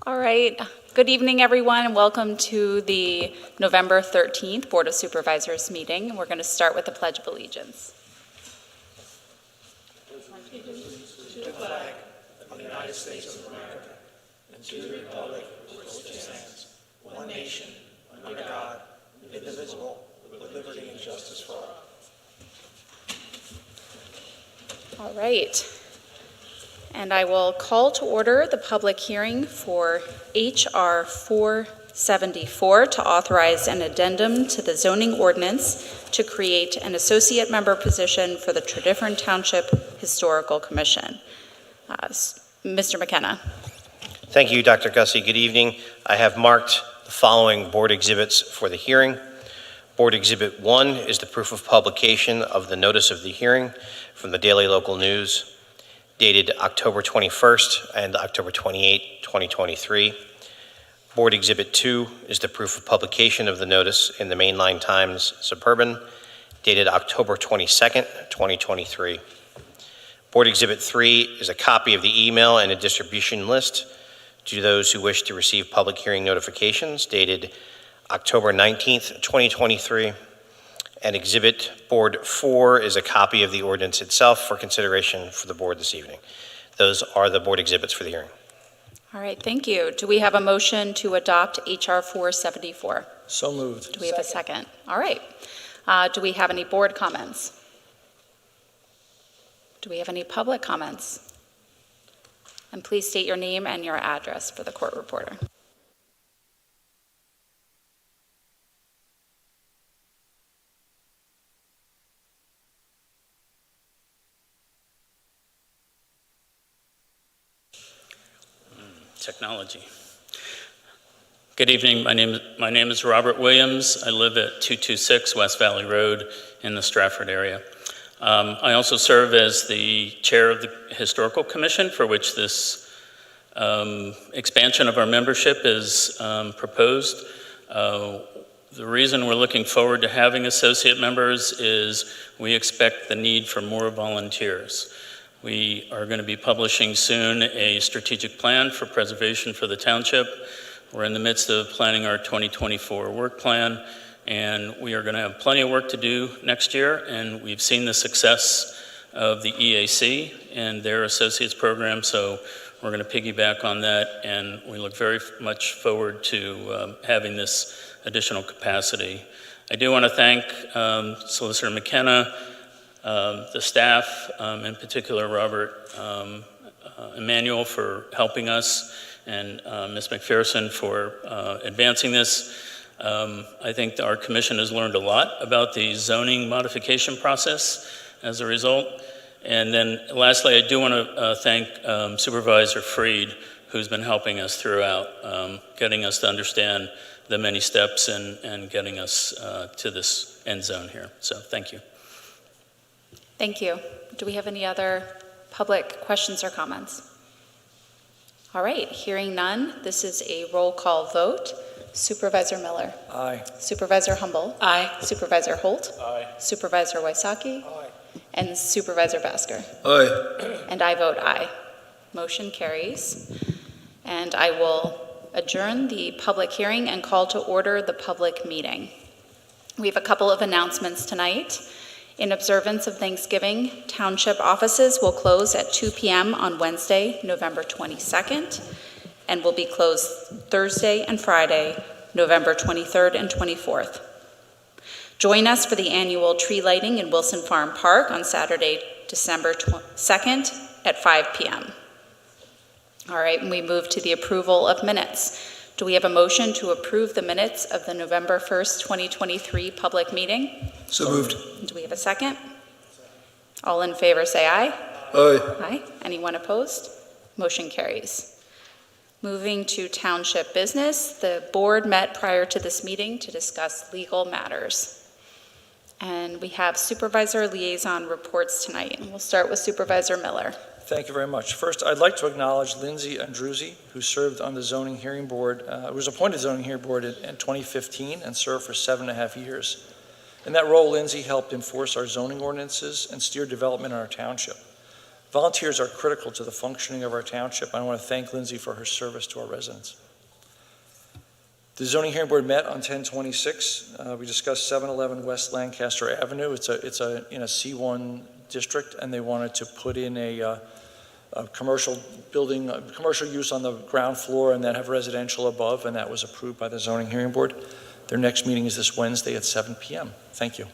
All right. Good evening, everyone, and welcome to the November 13th Board of Supervisors meeting. We're going to start with the Pledge of Allegiance. To the flag of the United States of America and to the republic for which it stands, one nation, under God, indivisible, with liberty and justice for all. All right. And I will call to order the public hearing for H.R. 474 to authorize an addendum to the zoning ordinance to create an associate member position for the Tredyffrin Township Historical Commission. Mr. McKenna. Thank you, Dr. Gussie. Good evening. I have marked the following board exhibits for the hearing. Board Exhibit 1 is the proof of publication of the notice of the hearing from the Daily Local News, dated October 21st and October 28, 2023. Board Exhibit 2 is the proof of publication of the notice in the Mainline Times Suburban, dated October 22nd, 2023. Board Exhibit 3 is a copy of the email and a distribution list to those who wish to receive public hearing notifications, dated October 19th, 2023. And Exhibit Board 4 is a copy of the ordinance itself for consideration for the board this evening. Those are the board exhibits for the hearing. All right, thank you. Do we have a motion to adopt H.R. 474? So moved. Do we have a second? All right. Do we have any board comments? Do we have any public comments? And please state your name and your address for the court reporter. Technology. Good evening. My name is Robert Williams. I live at 226 West Valley Road in the Stratford area. I also serve as the chair of the Historical Commission, for which this expansion of our membership is proposed. The reason we're looking forward to having associate members is we expect the need for more volunteers. We are going to be publishing soon a strategic plan for preservation for the township. We're in the midst of planning our 2024 work plan, and we are going to have plenty of work to do next year, and we've seen the success of the EAC and their associates program, so we're going to piggyback on that, and we look very much forward to having this additional capacity. I do want to thank Solicitor McKenna, the staff, in particular Robert Emanuel for helping us, and Ms. McPherson for advancing this. I think our commission has learned a lot about the zoning modification process as a result. And then lastly, I do want to thank Supervisor Freed, who's been helping us throughout, getting us to understand the many steps and getting us to this end zone here. So thank you. Thank you. Do we have any other public questions or comments? All right, hearing none, this is a roll call vote. Supervisor Miller. Aye. Supervisor Humble. Aye. Supervisor Holt. Aye. Supervisor Wysocki. Aye. And Supervisor Basker. Aye. And I vote aye. Motion carries. And I will adjourn the public hearing and call to order the public meeting. We have a couple of announcements tonight. In observance of Thanksgiving, township offices will close at 2 p.m. on Wednesday, November 22nd, and will be closed Thursday and Friday, November 23rd and 24th. Join us for the annual tree lighting in Wilson Farm Park on Saturday, December 2nd at 5 p.m. All right, and we move to the approval of minutes. Do we have a motion to approve the minutes of the November 1st, 2023 public meeting? So moved. Do we have a second? All in favor say aye. Aye. Aye. Anyone opposed? Motion carries. Moving to township business, the board met prior to this meeting to discuss legal matters. And we have supervisor liaison reports tonight. And we'll start with Supervisor Miller. Thank you very much. First, I'd like to acknowledge Lindsay Andruzzi, who served on the zoning hearing board, was appointed zoning hearing board in 2015 and served for 7.5 years. In that role, Lindsay helped enforce our zoning ordinances and steer development in our township. Volunteers are critical to the functioning of our township. I want to thank Lindsay for her service to our residents. The zoning hearing board met on 10/26. We discussed 711 West Lancaster Avenue. It's in a C1 district, and they wanted to put in a commercial building, commercial use on the ground floor, and then have residential above, and that was approved by the zoning hearing board. Their next meeting is this Wednesday at 7 p.m. Thank you.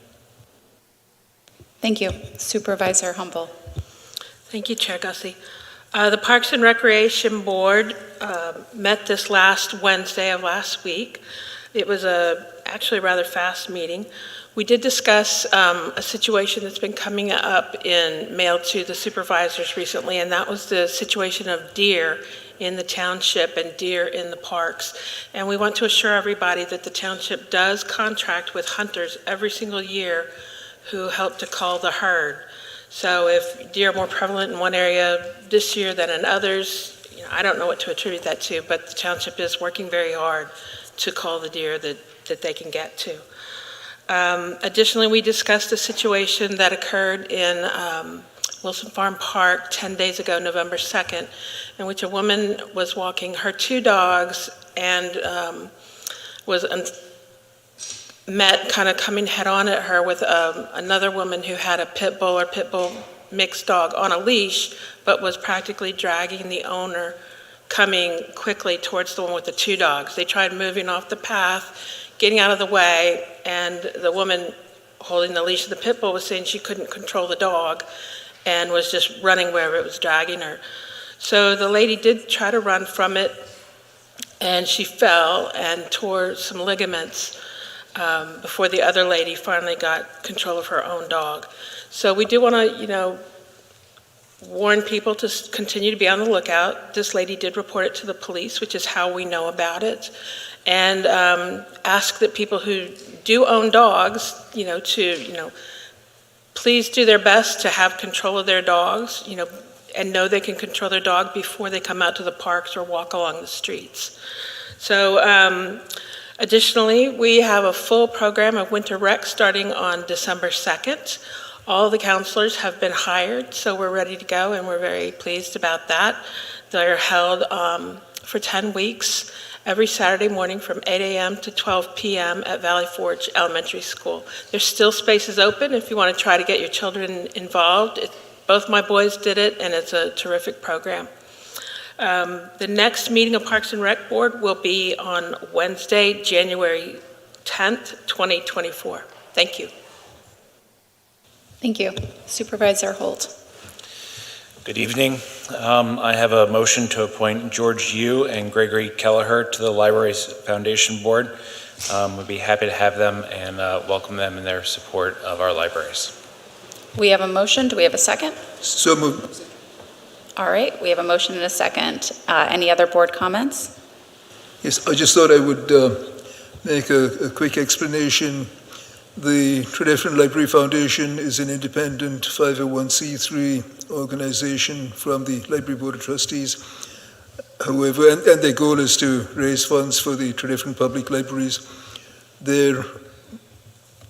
Thank you. Supervisor Humble. Thank you, Chair Gussie. The Parks and Recreation Board met this last Wednesday of last week. It was actually a rather fast meeting. We did discuss a situation that's been coming up in mail to the supervisors recently, and that was the situation of deer in the township and deer in the parks. And we want to assure everybody that the township does contract with hunters every single year who help to cull the herd. So if deer are more prevalent in one area this year than in others, I don't know what to attribute that to, but the township is working very hard to cull the deer that they can get to. Additionally, we discussed a situation that occurred in Wilson Farm Park 10 days ago, November 2nd, in which a woman was walking her two dogs and was met kind of coming head on at her with another woman who had a pit bull or pit bull mixed dog on a leash, but was practically dragging the owner coming quickly towards the one with the two dogs. They tried moving off the path, getting out of the way, and the woman holding the leash of the pit bull was saying she couldn't control the dog and was just running wherever it was dragging her. So the lady did try to run from it, and she fell and tore some ligaments before the other lady finally got control of her own dog. So we do want to, warn people to continue to be on the lookout. This lady did report it to the police, which is how we know about it, and ask that people who do own dogs, to, please do their best to have control of their dogs, and know they can control their dog before they come out to the parks or walk along the streets. So additionally, we have a full program of winter rec starting on December 2nd. All the counselors have been hired, so we're ready to go, and we're very pleased about that. They're held for 10 weeks, every Saturday morning from 8 a.m. to 12 p.m. at Valley Forge Elementary School. There's still spaces open if you want to try to get your children involved. Both my boys did it, and it's a terrific program. The next meeting of Parks and Rec Board will be on Wednesday, January 10th, 2024. Thank you. Thank you. Supervisor Holt. Good evening. I have a motion to appoint George Yu and Gregory Kelleher to the Libraries Foundation Board. We'd be happy to have them and welcome them in their support of our libraries. We have a motion. Do we have a second? So moved. All right. We have a motion and a second. Any other board comments? Yes, I just thought I would make a quick explanation. The Tredeffrin Library Foundation is an independent 501c3 organization from the Library Board of Trustees. However, and their goal is to raise funds for the Tredeffrin Public Libraries. Their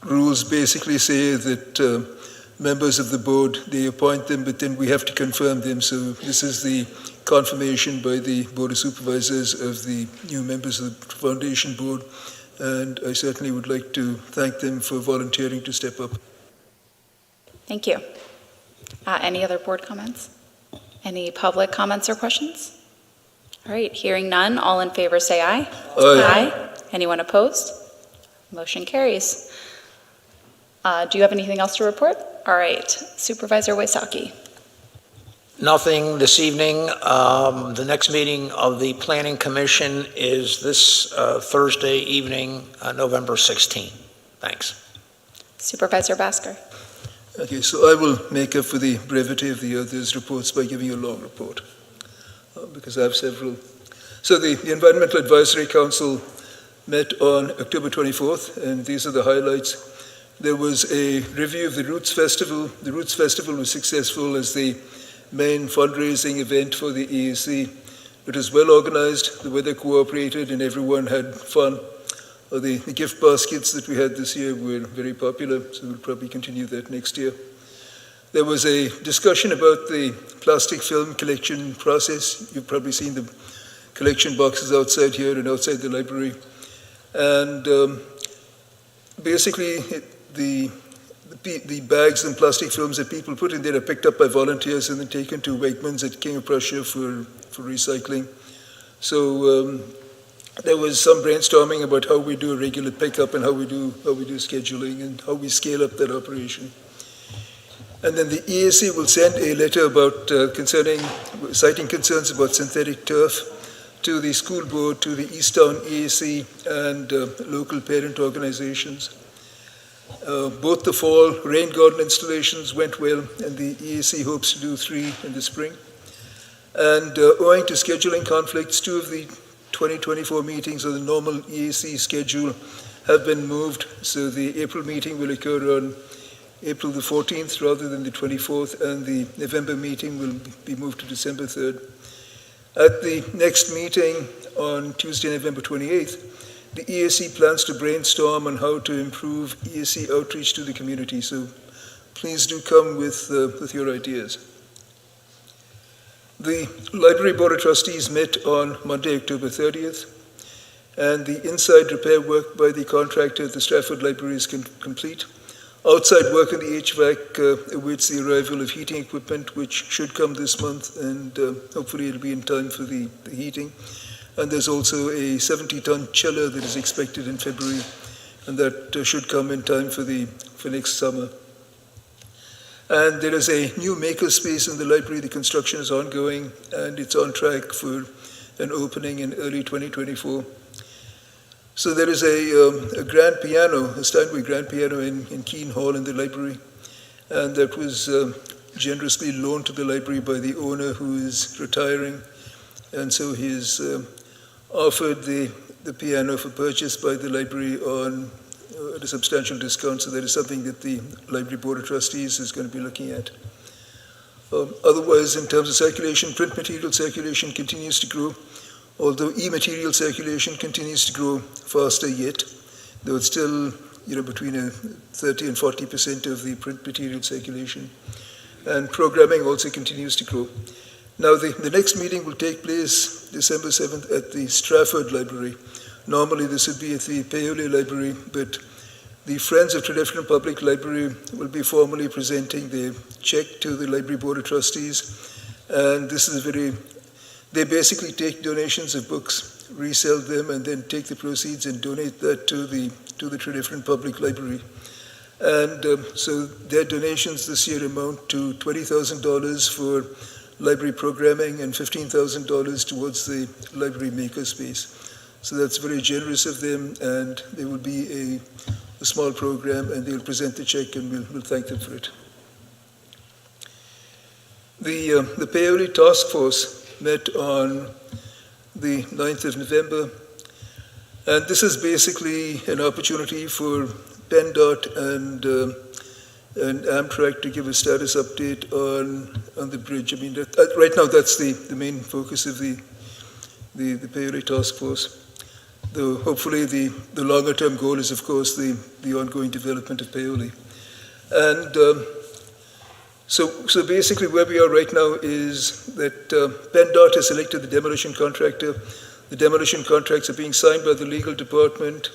rules basically say that members of the board, they appoint them, but then we have to confirm them. So this is the confirmation by the Board of Supervisors of the new members of the Foundation Board. And I certainly would like to thank them for volunteering to step up. Thank you. Any other board comments? Any public comments or questions? All right, hearing none, all in favor say aye. Aye. Anyone opposed? Motion carries. Do you have anything else to report? All right, Supervisor Wysocki. Nothing this evening. The next meeting of the Planning Commission is this Thursday evening, November 16. Thanks. Supervisor Basker. Okay, so I will make up for the brevity of the others' reports by giving you a long report, because I have several. So the Environmental Advisory Council met on October 24th, and these are the highlights. There was a review of the Roots Festival. The Roots Festival was successful as the main fundraising event for the EAC. It was well organized, the weather cooperated, and everyone had fun. The gift baskets that we had this year were very popular, so we'll probably continue that next year. There was a discussion about the plastic film collection process. You've probably seen the collection boxes outside here and outside the library. And basically, the bags and plastic films that people put in there are picked up by volunteers and then taken to Wegmans at King of Prussia for recycling. So there was some brainstorming about how we do a regular pickup and how we do scheduling and how we scale up that operation. And then the EAC will send a letter about citing concerns about synthetic turf to the school board, to the Easttown EAC, and local parent organizations. Both the fall rain garden installations went well, and the EAC hopes to do 3 in the spring. And owing to scheduling conflicts, 2 of the 2024 meetings on the normal EAC schedule have been moved, so the April meeting will occur on April the 14th rather than the 24th, and the November meeting will be moved to December 3rd. At the next meeting on Tuesday, November 28th, the EAC plans to brainstorm on how to improve EAC outreach to the community, so please do come with your ideas. The Library Board of Trustees met on Monday, October 30th, and the inside repair work by the contractor at the Stratford Library is complete. Outside work on the HVAC awaits the arrival of heating equipment, which should come this month, and hopefully it'll be in time for the heating. And there's also a 70-ton chiller that is expected in February, and that should come in time for next summer. And there is a new makerspace in the library. The construction is ongoing, and it's on track for an opening in early 2024. So there is a grand piano, a Steinway grand piano in Keene Hall in the library, and that was generously loaned to the library by the owner who is retiring, and so he's offered the piano for purchase by the library at a substantial discount, so that is something that the Library Board of Trustees is going to be looking at. Otherwise, in terms of circulation, print material circulation continues to grow, although e-material circulation continues to grow faster yet, though it's still between 30 and 40% of the print material circulation. And programming also continues to grow. Now, the next meeting will take place December 7th at the Stratford Library. Normally, this would be at the Paoli Library, but the Friends of Traditional Public Library will be formally presenting their check to the Library Board of Trustees. And this is they basically take donations of books, resell them, and then take the proceeds and donate that to the Traditional Public Library. And so their donations this year amount to $20,000 for library programming and $15,000 towards the library makerspace. So that's very generous of them, and there will be a small program, and they'll present the check, and we'll thank them for it. The Paoli Task Force met on the 9th of November, and this is basically an opportunity for PennDOT and Amtrak to give a status update on the bridge. I mean, right now that's the main focus of the Paoli Task Force. Though hopefully the longer term goal is, of course, the ongoing development of Paoli. And so basically where we are right now is that PennDOT has selected the demolition contractor. The demolition contracts are being signed by the legal department.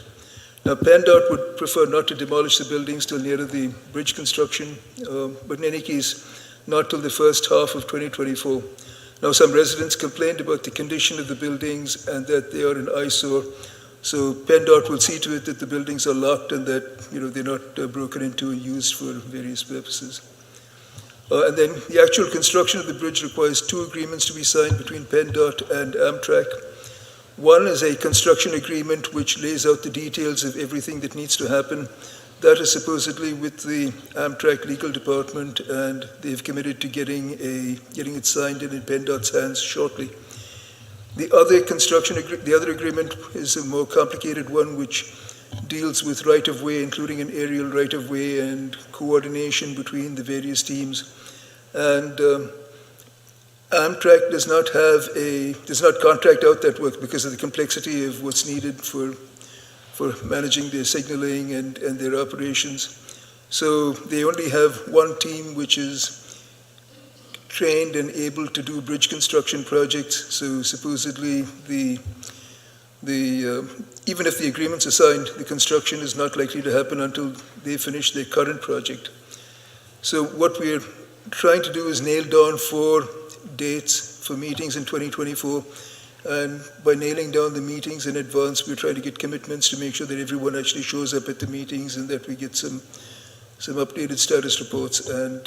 Now, PennDOT would prefer not to demolish the buildings till nearer the bridge construction, but in any case, not till the first half of 2024. Now, some residents complained about the condition of the buildings and that they are an eyesore. So PennDOT will see to it that the buildings are locked and that they're not broken into and used for various purposes. And then the actual construction of the bridge requires 2 agreements to be signed between PennDOT and Amtrak. One is a construction agreement which lays out the details of everything that needs to happen. That is supposedly with the Amtrak legal department, and they've committed to getting it signed and in PennDOT's hands shortly. The other agreement is a more complicated one, which deals with right-of-way, including an aerial right-of-way and coordination between the various teams. And Amtrak does not contract out that work because of the complexity of what's needed for managing their signaling and their operations. So they only have one team which is trained and able to do bridge construction projects. So supposedly even if the agreements are signed, the construction is not likely to happen until they finish their current project. So what we're trying to do is nail down 4 dates for meetings in 2024. And by nailing down the meetings in advance, we're trying to get commitments to make sure that everyone actually shows up at the meetings and that we get some updated status reports. And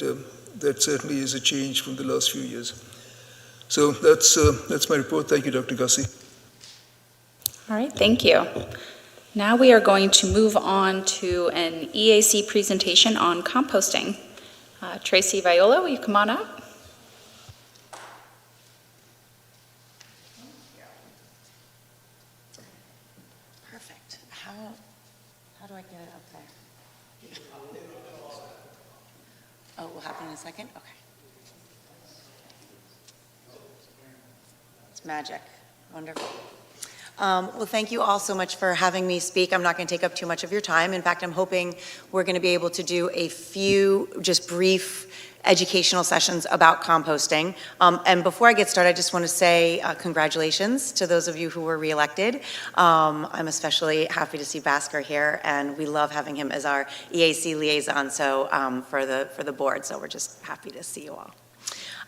that certainly is a change from the last few years. So that's my report. Thank you, Dr. Gussie. All right, thank you. Now we are going to move on to an EAC presentation on composting. Tracy Viola, will you come on up? Perfect. How do I get it up there? Oh, it will happen in a second? Okay. It's magic. Wonderful. Well, thank you all so much for having me speak. I'm not going to take up too much of your time. In fact, I'm hoping we're going to be able to do a few just brief educational sessions about composting. And before I get started, I just want to say congratulations to those of you who were reelected. I'm especially happy to see Bhaskar here, and we love having him as our EAC liaison for the board, so we're just happy to see you all.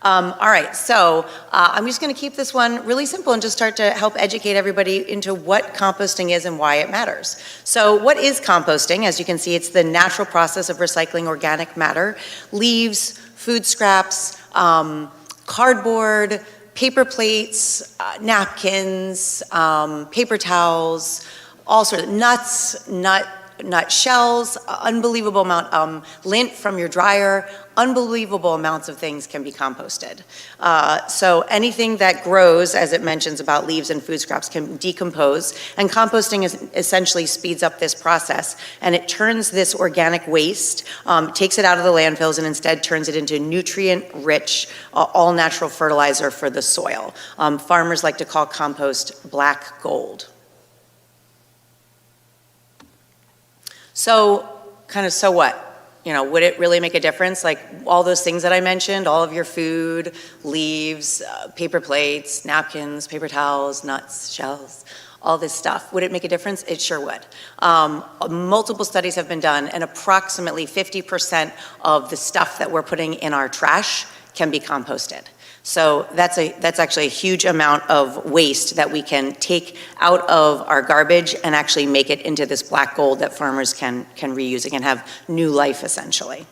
All right, so I'm just going to keep this one really simple and just start to help educate everybody into what composting is and why it matters. So what is composting? As you can see, it's the natural process of recycling organic matter, leaves, food scraps, cardboard, paper plates, napkins, paper towels, all sorts of nuts, nut shells, unbelievable amount, lint from your dryer, unbelievable amounts of things can be composted. So anything that grows, as it mentions about leaves and food scraps, can decompose, and composting essentially speeds up this process, and it turns this organic waste, takes it out of the landfills, and instead turns it into nutrient-rich, all-natural fertilizer for the soil. Farmers like to call compost black gold. So what? Would it really make a difference? Like all those things that I mentioned, all of your food, leaves, paper plates, napkins, paper towels, nuts, shells, all this stuff. Would it make a difference? It sure would. Multiple studies have been done, and approximately 50% of the stuff that we're putting in our trash can be composted. So that's actually a huge amount of waste that we can take out of our garbage and actually make it into this black gold that farmers can reuse and have new life essentially.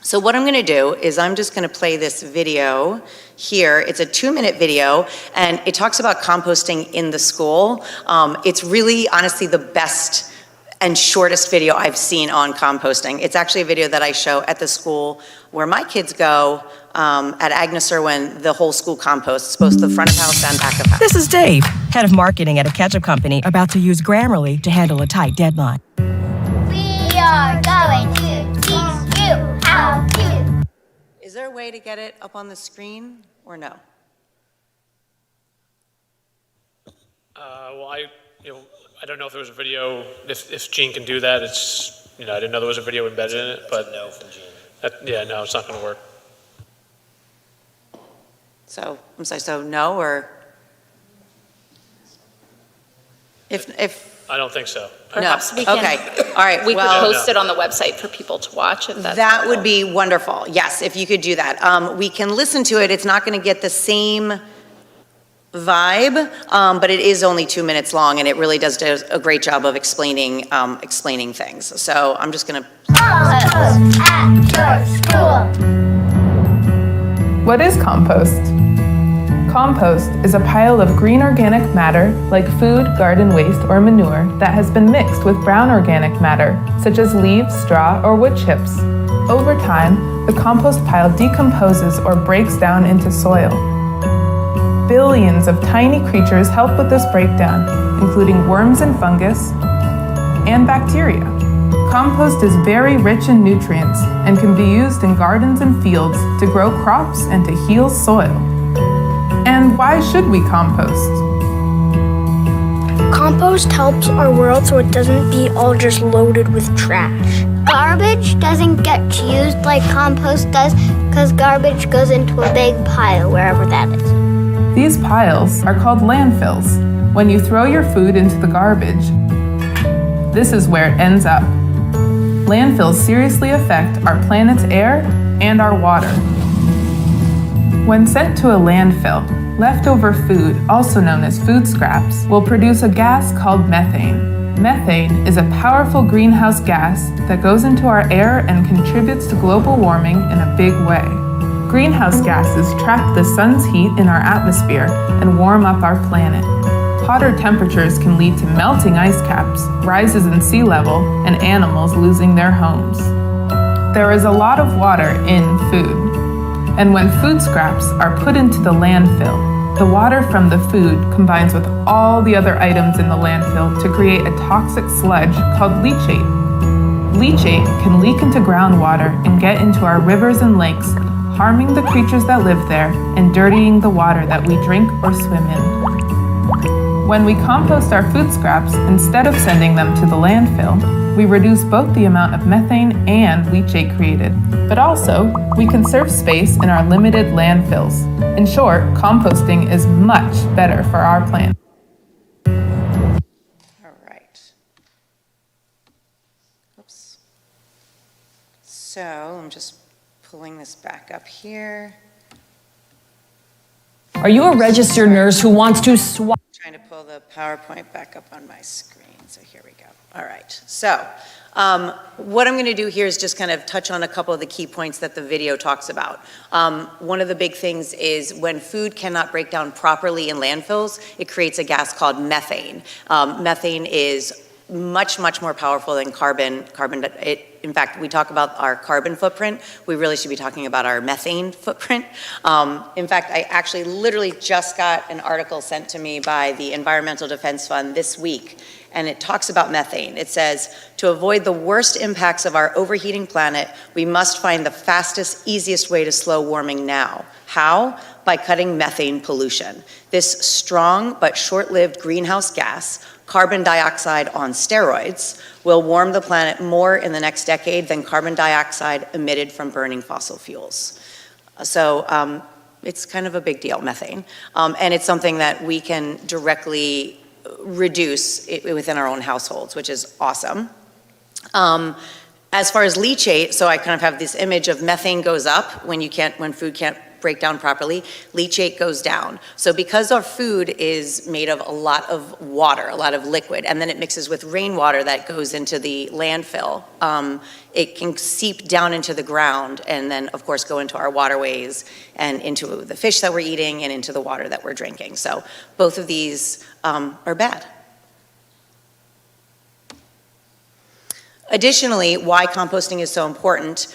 So what I'm going to do is I'm just going to play this video here. It's a 2-minute video, and it talks about composting in the school. It's really, honestly, the best and shortest video I've seen on composting. It's actually a video that I show at the school where my kids go at Agnes Irwin. The whole school composts, both the front of house and back of house. This is Dave, head of marketing at a ketchup company, about to use Grammarly to handle a tight deadline. We are going to teach you how to. Is there a way to get it up on the screen or no? Well, I don't know if there was a video, if Gene can do that. It's, I didn't know there was a video embedded in it, but No from Gene. No, it's not going to work. So, I'm sorry, so no, or? If I don't think so. Perhaps no. we can. Okay, all right, We well. could post it on the website for people to watch if that's That would helpful. be wonderful, yes, if you could do that. We can listen to it, it's not going to get the same vibe, but it is only 2 minutes long, and it really does a great job of explaining things. So I'm just going to. Compost at your school. What is compost? Compost is a pile of green organic matter, like food, garden waste, or manure, that has been mixed with brown organic matter, such as leaves, straw, or wood chips. Over time, the compost pile decomposes or breaks down into soil. Billions of tiny creatures help with this breakdown, including worms and fungus, and bacteria. Compost is very rich in nutrients and can be used in gardens and fields to grow crops and to heal soil. And why should we compost? Compost helps our world so it doesn't be all just loaded with trash. Garbage doesn't get used like compost does because garbage goes into a big pile wherever that is. These piles are called landfills. When you throw your food into the garbage, this is where it ends up. Landfills seriously affect our planet's air and our water. When sent to a landfill, leftover food, also known as food scraps, will produce a gas called methane. Methane is a powerful greenhouse gas that goes into our air and contributes to global warming in a big way. Greenhouse gases trap the sun's heat in our atmosphere and warm up our planet. Hotter temperatures can lead to melting ice caps, rises in sea level, and animals losing their homes. There is a lot of water in food. And when food scraps are put into the landfill, the water from the food combines with all the other items in the landfill to create a toxic sludge called leachate. Leachate can leak into groundwater and get into our rivers and lakes, harming the creatures that live there and dirtying the water that we drink or swim in. When we compost our food scraps, instead of sending them to the landfill, we reduce both the amount of methane and leachate created, but also we conserve space in our limited landfills. In short, composting is much better for our planet. All right. Oops. So I'm just pulling this back up here. Are you a registered nurse who wants to swap? Trying to pull the PowerPoint back up on my screen. So here we go. All right. So what I'm going to do here is just kind of touch on a couple of the key points that the video talks about. One of the big things is when food cannot break down properly in landfills, it creates a gas called methane. Methane is much, much more powerful than carbon. In fact, we talk about our carbon footprint. We really should be talking about our methane footprint. In fact, I actually literally just got an article sent to me by the Environmental Defense Fund this week, and it talks about methane. It says, to avoid the worst impacts of our overheating planet, we must find the fastest, easiest way to slow warming now. How? By cutting methane pollution. This strong but short-lived greenhouse gas, carbon dioxide on steroids, will warm the planet more in the next decade than carbon dioxide emitted from burning fossil fuels. So it's kind of a big deal, methane. And it's something that we can directly reduce within our own households, which is awesome. As far as leachate, so I kind of have this image of methane goes up when food can't break down properly, leachate goes down. So because our food is made of a lot of water, a lot of liquid, and then it mixes with rainwater that goes into the landfill, it can seep down into the ground and then of course go into our waterways and into the fish that we're eating and into the water that we're drinking. So both of these are bad. Additionally, why composting is so important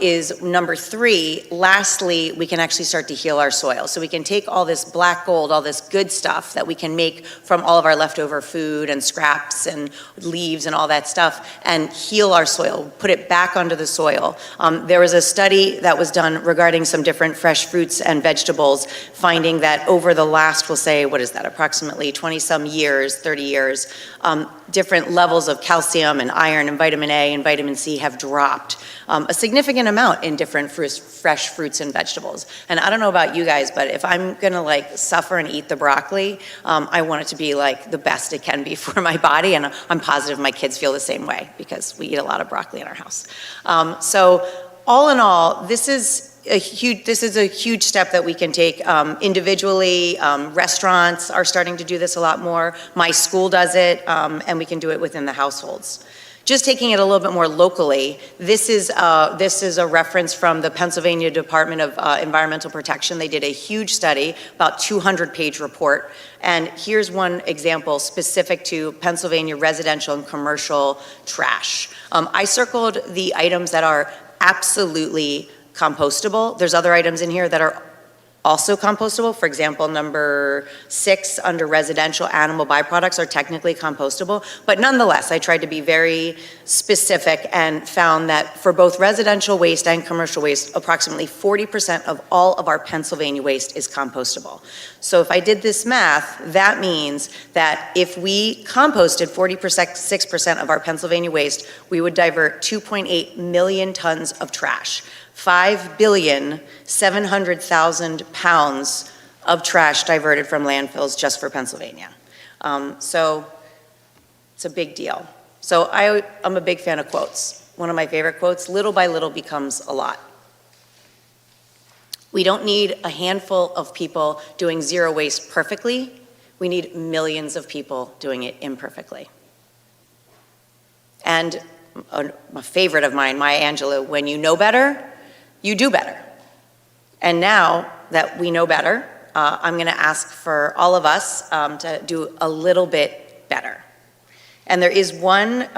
is number 3, lastly, we can actually start to heal our soil. So we can take all this black gold, all this good stuff that we can make from all of our leftover food and scraps and leaves and all that stuff and heal our soil, put it back onto the soil. There was a study that was done regarding some different fresh fruits and vegetables, finding that over the last, we'll say, what is that, approximately 20-some years, 30 years, different levels of calcium and iron and vitamin A and vitamin C have dropped a significant amount in different fresh fruits and vegetables. And I don't know about you guys, but if I'm gonna like suffer and eat the broccoli, I want it to be like the best it can be for my body, and I'm positive my kids feel the same way because we eat a lot of broccoli in our house. So all in all, this is a huge step that we can take individually. Restaurants are starting to do this a lot more. My school does it, and we can do it within the households. Just taking it a little bit more locally, this is a reference from the Pennsylvania Department of Environmental Protection. They did a huge study, about 200-page report, and here's one example specific to Pennsylvania residential and commercial trash. I circled the items that are absolutely compostable. There's other items in here that are also compostable. For example, number 6 under residential animal byproducts are technically compostable, but nonetheless, I tried to be very specific and found that for both residential waste and commercial waste, approximately 40% of all of our Pennsylvania waste is compostable. So if I did this math, that means that if we composted 46% of our Pennsylvania waste, we would divert 2.8 million tons of trash. 5,700,000 pounds of trash diverted from landfills just for Pennsylvania. So it's a big deal. So I'm a big fan of quotes. One of my favorite quotes, little by little becomes a lot. We don't need a handful of people doing zero waste perfectly. We need millions of people doing it imperfectly. And a favorite of mine, Maya Angelou, when you know better, you do better. And now that we know better, I'm going to ask for all of us to do a little bit better. And there is one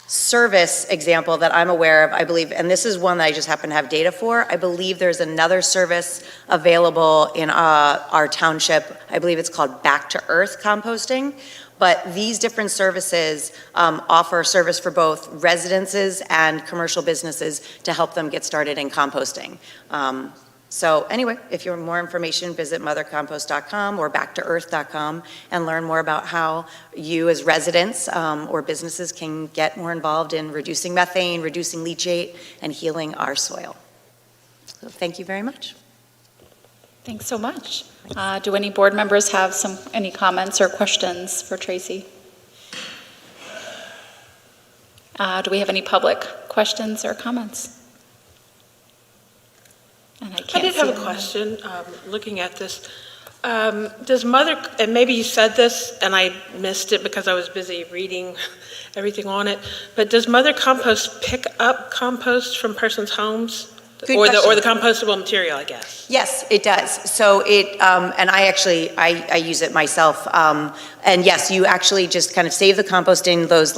service example that I'm aware of, I believe, and this is one that I just happen to have data for. I believe there's another service available in our township. I believe it's called Back to Earth composting. But these different services offer service for both residences and commercial businesses to help them get started in composting. So anyway, if you want more information, visit mothercompost.com or backtoearth.com and learn more about how you as residents or businesses can get more involved in reducing methane, reducing leachate, and healing our soil. So thank you very much. Thanks so much. Do any board members have any comments or questions for Tracy? Do we have any public questions or comments? And I did have a question, looking at this. Does Mother, and maybe you said this and I missed it because I was busy reading everything on it, but does Mother Compost pick up compost from persons' homes? Or the compostable material, I guess. Yes, it does. So and I use it myself. And yes, you actually just kind of save the compost in those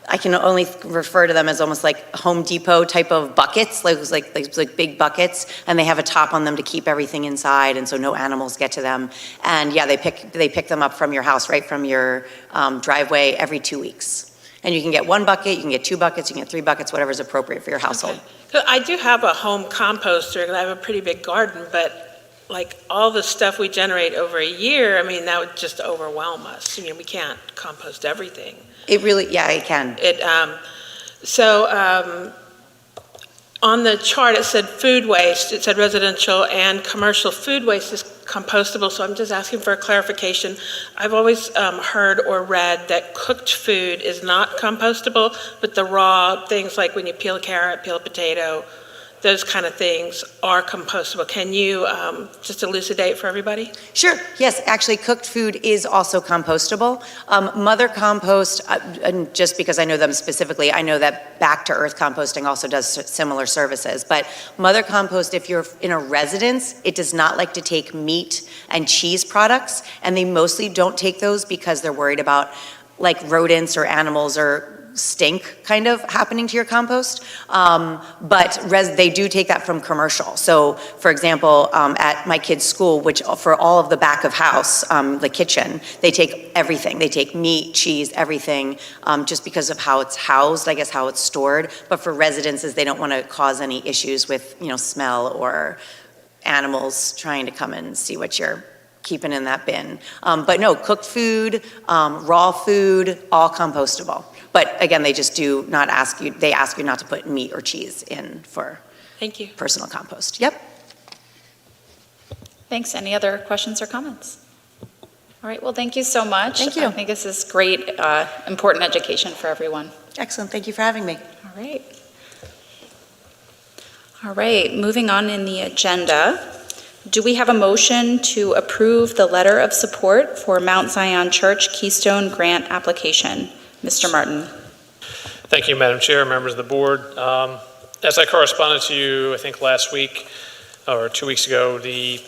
I can only refer to them as almost like Home Depot type of buckets, like big buckets, and they have a top on them to keep everything inside, and so no animals get to them. And yeah, they pick them up from your house, right from your driveway every 2 weeks. And you can get 1 bucket, you can get 2 buckets, you can get 3 buckets, whatever is appropriate for your household. Okay. I do have a home composter, and I have a pretty big garden, but like all the stuff we generate over a year, I mean, that would just overwhelm us. I mean, we can't compost everything. It really, yeah, it can. On the chart, it said food waste. It said residential and commercial food waste is compostable, so I'm just asking for a clarification. I've always heard or read that cooked food is not compostable, but the raw things like when you peel a carrot, peel a potato, those kind of things are compostable. Can you just elucidate for everybody? Sure, yes, actually cooked food is also compostable. Mother Compost, and just because I know them specifically, I know that Back to Earth Composting also does similar services, but Mother Compost, if you're in a residence, it does not like to take meat and cheese products, and they mostly don't take those because they're worried about like rodents or animals or stink kind of happening to your compost, but they do take that from commercial. So for example, at my kids' school, which for all of the back of house, the kitchen, they take everything. They take meat, cheese, everything, just because of how it's housed, I guess how it's stored. But for residences, they don't want to cause any issues with, smell or animals trying to come and see what you're keeping in that bin. But no, cooked food, raw food, all compostable. But again, they just do not ask you, they ask you not to put meat or cheese in for Thank you. Personal compost. Yep. Thanks. Any other questions or comments? All right, well, thank you so much. Thank you. I think this is great, important education for everyone. Excellent. Thank you for having me. All right. All right, moving on in the agenda. Do we have a motion to approve the letter of support for Mount Zion Church Keystone Grant application? Mr. Martin. Thank you, Madam Chair, members of the board. As I corresponded to you, I think last week or 2 weeks ago, the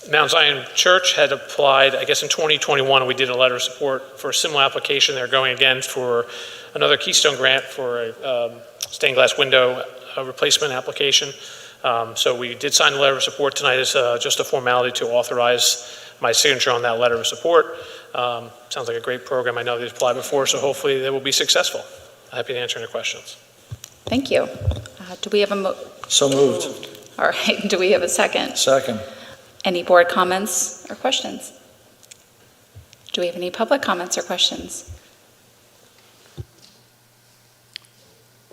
Mount Zion Church had applied, I guess in 2021, we did a letter of support for a similar application. They're going again for another Keystone grant for a stained glass window replacement application. So we did sign the letter of support tonight. It's just a formality to authorize my signature on that letter of support. Sounds like a great program. I know they've applied before, so hopefully they will be successful. Happy to answer any questions. Thank you. Do we have So moved. all right, do we have a second? Second. Any board comments or questions? Do we have any public comments or questions?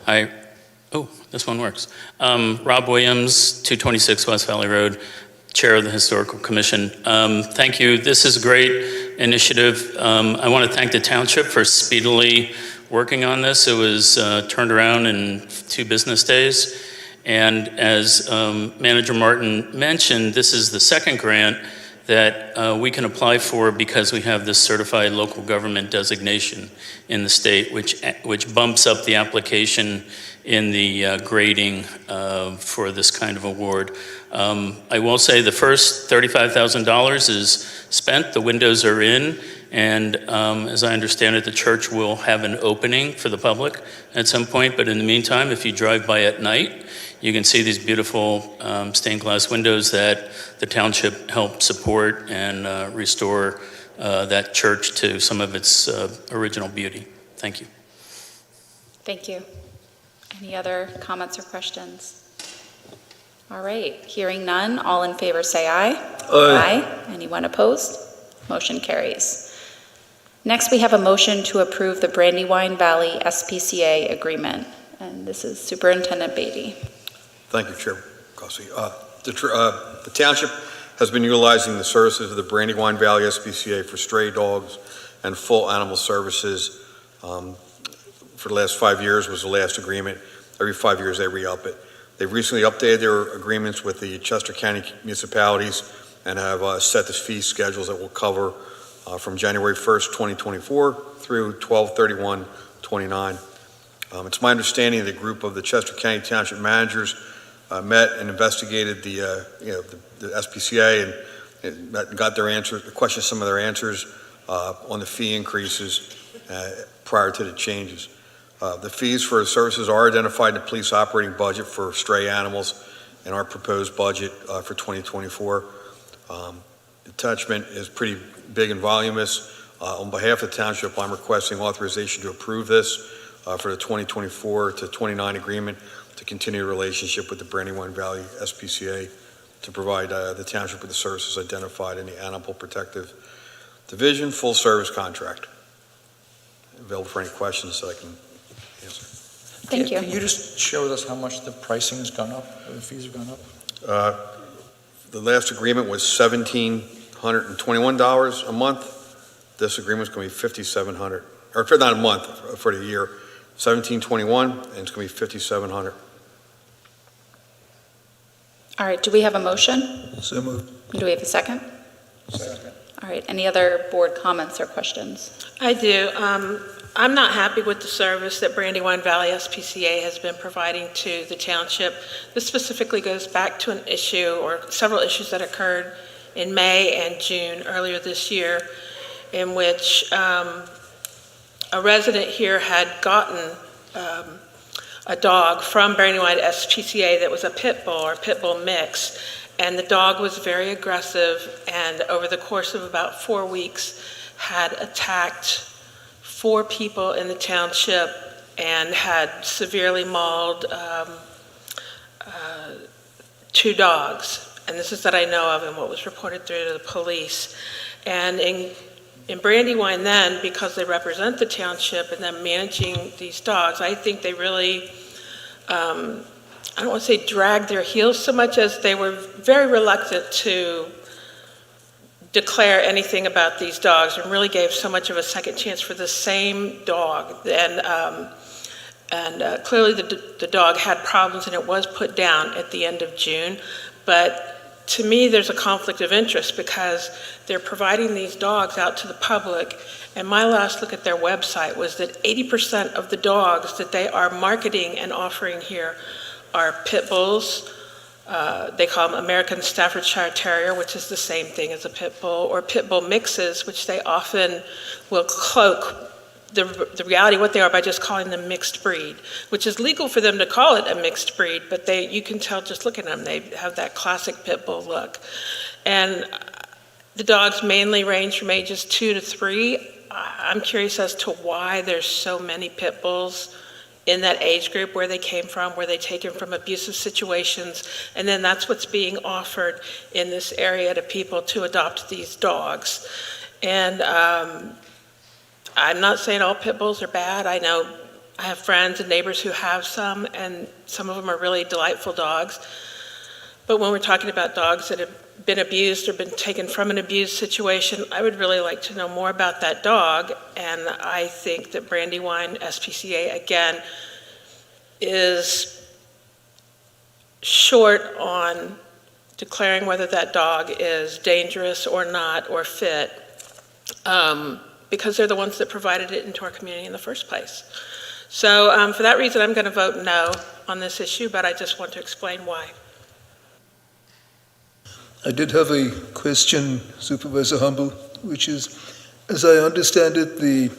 Hi. Oh, this one works. Rob Williams, 226 West Valley Road, Chair of the Historical Commission. Thank you. This is a great initiative. I want to thank the township for speedily working on this. It was turned around in 2 business days. And as Manager Martin mentioned, this is the second grant that we can apply for because we have this certified local government designation in the state, which bumps up the application in the grading for this kind of award. I will say the first $35,000 is spent, the windows are in, and as I understand it, the church will have an opening for the public at some point, but in the meantime, if you drive by at night, you can see these beautiful stained glass windows that the township helped support and restore that church to some of its original beauty. Thank you. Thank you. Any other comments or questions? All right, hearing none, all in favor say aye. Aye. Anyone opposed? Motion carries. Next, we have a motion to approve the Brandywine Valley SPCA agreement, and this is Superintendent Beatty. Thank you, Chair Gussie. The township has been utilizing the services of the Brandywine Valley SPCA for stray dogs and full animal services. For the last 5 years was the last agreement. Every 5 years they re-up it. They've recently updated their agreements with the Chester County municipalities and have set the fee schedules that will cover from January 1st, 2024 through 12/31/29. It's my understanding that a group of the Chester County Township managers met and investigated the SPCA and got their answers, questioned some of their answers on the fee increases prior to the changes. The fees for services are identified in the police operating budget for stray animals in our proposed budget for 2024. The attachment is pretty big and voluminous. On behalf of the township, I'm requesting authorization to approve this for the 2024 to 29 agreement to continue a relationship with the Brandywine Valley SPCA to provide the township with the services identified in the Animal Protective Division full service contract. Available for any questions that I can answer. Thank you. Can you just share with us how much the pricing's gone up, or the fees have gone up? The last agreement was $1,721 a month. This agreement's going to be $5,700, or not a month, for the year. $1,721, and it's going to be $5,700. All right, do we have a motion? So moved. Do we have a second? Second. All right, any other board comments or questions? I do. I'm not happy with the service that Brandywine Valley SPCA has been providing to the township. This specifically goes back to an issue or several issues that occurred in May and June earlier this year, in which a resident here had gotten a dog from Brandywine SPCA that was a pit bull or pit bull mix, and the dog was very aggressive, and over the course of about 4 weeks had attacked 4 people in the township and had severely mauled 2 dogs. And this is that I know of and what was reported through to the police. And in Brandywine then, because they represent the township and them managing these dogs, I think they really, I don't want to say dragged their heels so much as they were very reluctant to declare anything about these dogs and really gave so much of a second chance for the same dog. And clearly the dog had problems and it was put down at the end of June. But to me, there's a conflict of interest because they're providing these dogs out to the public. And my last look at their website was that 80% of the dogs that they are marketing and offering here are pit bulls. They call them American Staffordshire Terrier, which is the same thing as a pit bull, or pit bull mixes, which they often will cloak the reality of what they are by just calling them mixed breed, which is legal for them to call it a mixed breed, but you can tell just looking at them, they have that classic pit bull look. And the dogs mainly range from ages 2 to 3. I'm curious as to why there's so many pit bulls in that age group, where they came from, were they taken from abusive situations, and then that's what's being offered in this area to people to adopt these dogs. And I'm not saying all pit bulls are bad. I know I have friends and neighbors who have some, and some of them are really delightful dogs. But when we're talking about dogs that have been abused or been taken from an abused situation, I would really like to know more about that dog. And I think that Brandywine SPCA, again, is short on declaring whether that dog is dangerous or not, or fit, because they're the ones that provided it into our community in the first place. So for that reason, I'm going to vote no on this issue, but I just want to explain why. I did have a question, Supervisor Humble, which is, as I understand it, the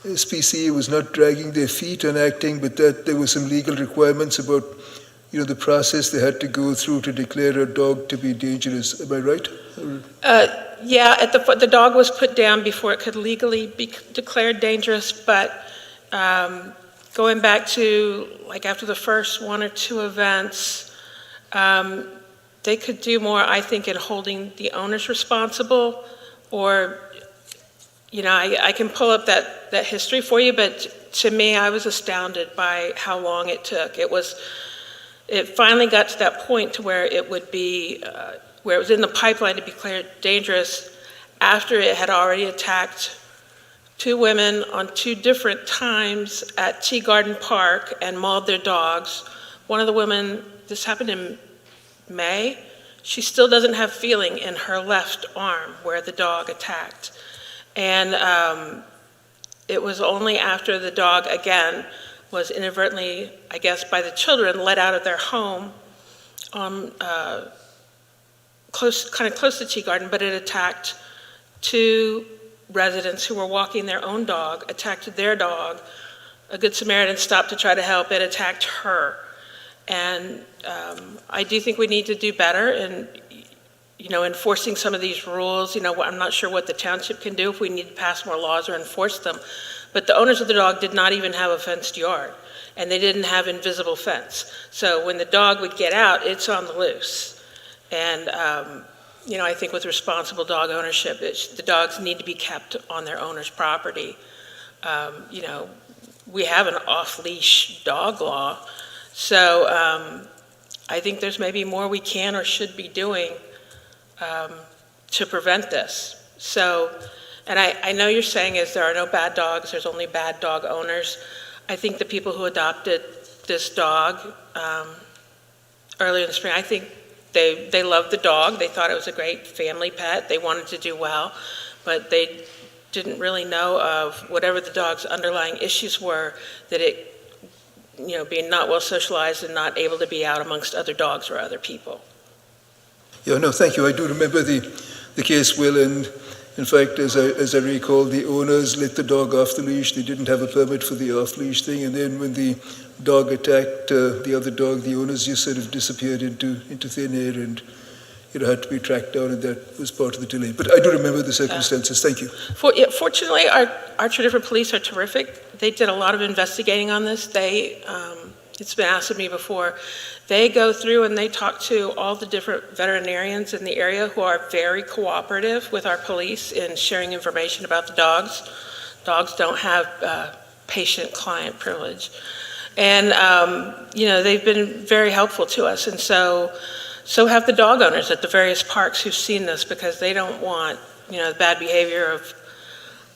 SPCA was not dragging their feet on acting, but that there were some legal requirements about, the process they had to go through to declare a dog to be dangerous. Am I right? Yeah, the dog was put down before it could legally be declared dangerous, but going back to like after the first 1 or 2 events, they could do more, I think, in holding the owners responsible, or, I can pull up that history for you, but to me, I was astounded by how long it took. It finally got to that point to where it would be, where it was in the pipeline to be declared dangerous after it had already attacked 2 women on 2 different times at Tea Garden Park and mauled their dogs. One of the women, this happened in May, she still doesn't have feeling in her left arm where the dog attacked. And it was only after the dog, again, was inadvertently, I guess, by the children, let out of their home, close to Tea Garden, but it attacked 2 residents who were walking their own dog, attacked their dog. A Good Samaritan stopped to try to help, it attacked her. And I do think we need to do better in, enforcing some of these rules. I'm not sure what the township can do, if we need to pass more laws or enforce them. But the owners of the dog did not even have a fenced yard, and they didn't have invisible fence. So when the dog would get out, it's on the loose. And, I think with responsible dog ownership, the dogs need to be kept on their owner's property. We have an off-leash dog law. So I think there's maybe more we can or should be doing to prevent this. So, and I know you're saying there are no bad dogs, there's only bad dog owners. I think the people who adopted this dog early in the spring, I think they loved the dog. They thought it was a great family pet. They wanted to do well, but they didn't really know of whatever the dog's underlying issues were, that it, being not well socialized and not able to be out amongst other dogs or other people. Yeah, no, thank you. I do remember the case well, and in fact, as I recall, the owners let the dog off the leash. They didn't have a permit for the off-leash thing, and then when the dog attacked the other dog, the owners just sort of disappeared into thin air, and had to be tracked down, and that was part of the delay. But I do remember the circumstances. Thank you. Fortunately, our 2 different police are terrific. They did a lot of investigating on this. It's been asked of me before. They go through and they talk to all the different veterinarians in the area who are very cooperative with our police in sharing information about the dogs. Dogs don't have patient-client privilege. And, they've been very helpful to us. And so have the dog owners at the various parks who've seen this, because they don't want, the bad behavior of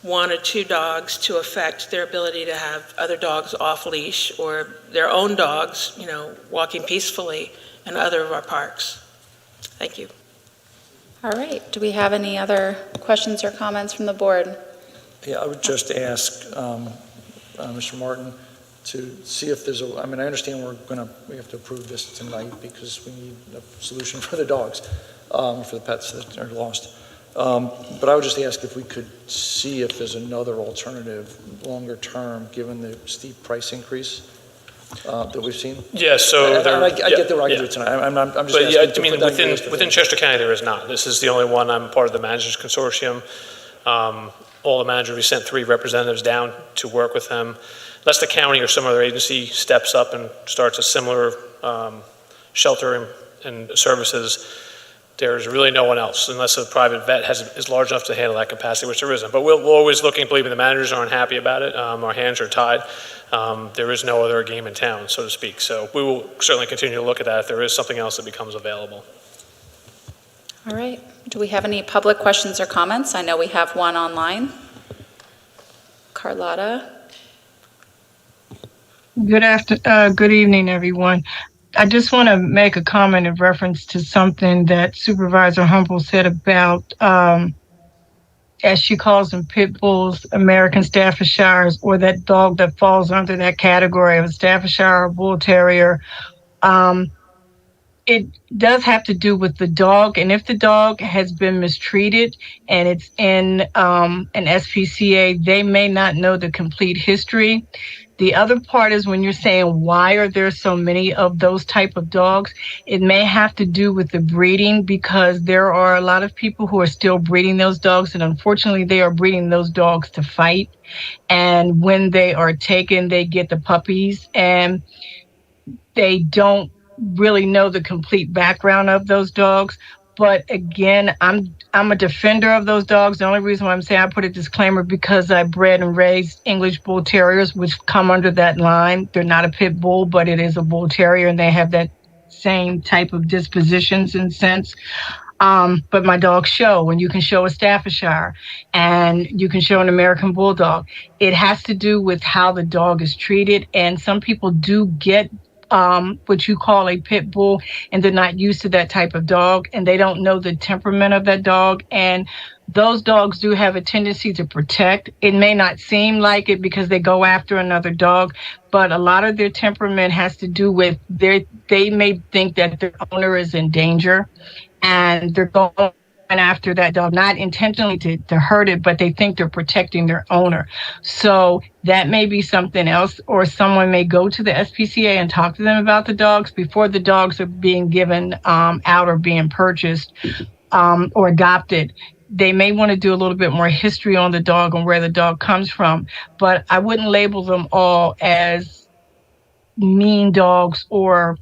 1 or 2 dogs to affect their ability to have other dogs off leash, or their own dogs, walking peacefully in other of our parks. Thank you. All right. Do we have any other questions or comments from the board? Yeah, I would just ask Mr. Martin to see if there's I understand we have to approve this tonight because we need a solution for the dogs, for the pets that are lost. But I would just ask if we could see if there's another alternative, longer term, given the steep price increase that we've seen. Yeah, so And there. I get the argument tonight. I'm just But yeah, asking. I to mean, put that in the within Chester County, there is not. This is the only one. I'm part of the managers consortium. All the managers, we sent 3 representatives down to work with them. Unless the county or some other agency steps up and starts a similar shelter and services, there's really no one else, unless a private vet is large enough to handle that capacity, which there isn't. But we're always looking, believe me, the managers aren't happy about it. Our hands are tied. There is no other game in town, so to speak. So we will certainly continue to look at that if there is something else that becomes available. All right. Do we have any public questions or comments? I know we have one online. Carlotta? Good evening, everyone. I just want to make a comment in reference to something that Supervisor Humble said about, as she calls them, pit bulls, American Staffordshires, or that dog that falls under that category of a Staffordshire or Bull Terrier. It does have to do with the dog, and if the dog has been mistreated and it's in an SPCA, they may not know the complete history. The other part is when you're saying, why are there so many of those type of dogs? It may have to do with the breeding, because there are a lot of people who are still breeding those dogs, and unfortunately they are breeding those dogs to fight. And when they are taken, they get the puppies, and they don't really know the complete background of those dogs. But again, I'm a defender of those dogs. The only reason why I'm saying I put a disclaimer, because I bred and raised English Bull Terriers, which come under that line. They're not a pit bull, but it is a Bull Terrier, and they have that same type of dispositions and sense. But my dogs show, and you can show a Staffordshire, and you can show an American Bulldog. It has to do with how the dog is treated, and some people do get what you call a pit bull, and they're not used to that type of dog, and they don't know the temperament of that dog. And those dogs do have a tendency to protect. It may not seem like it because they go after another dog, but a lot of their temperament has to do with they may think that their owner is in danger, and they're going after that dog, not intentionally to hurt it, but they think they're protecting their owner. So that may be something else, or someone may go to the SPCA and talk to them about the dogs before the dogs are being given out or being purchased or adopted. They may want to do a little bit more history on the dog and where the dog comes from, but I wouldn't label them all as mean dogs or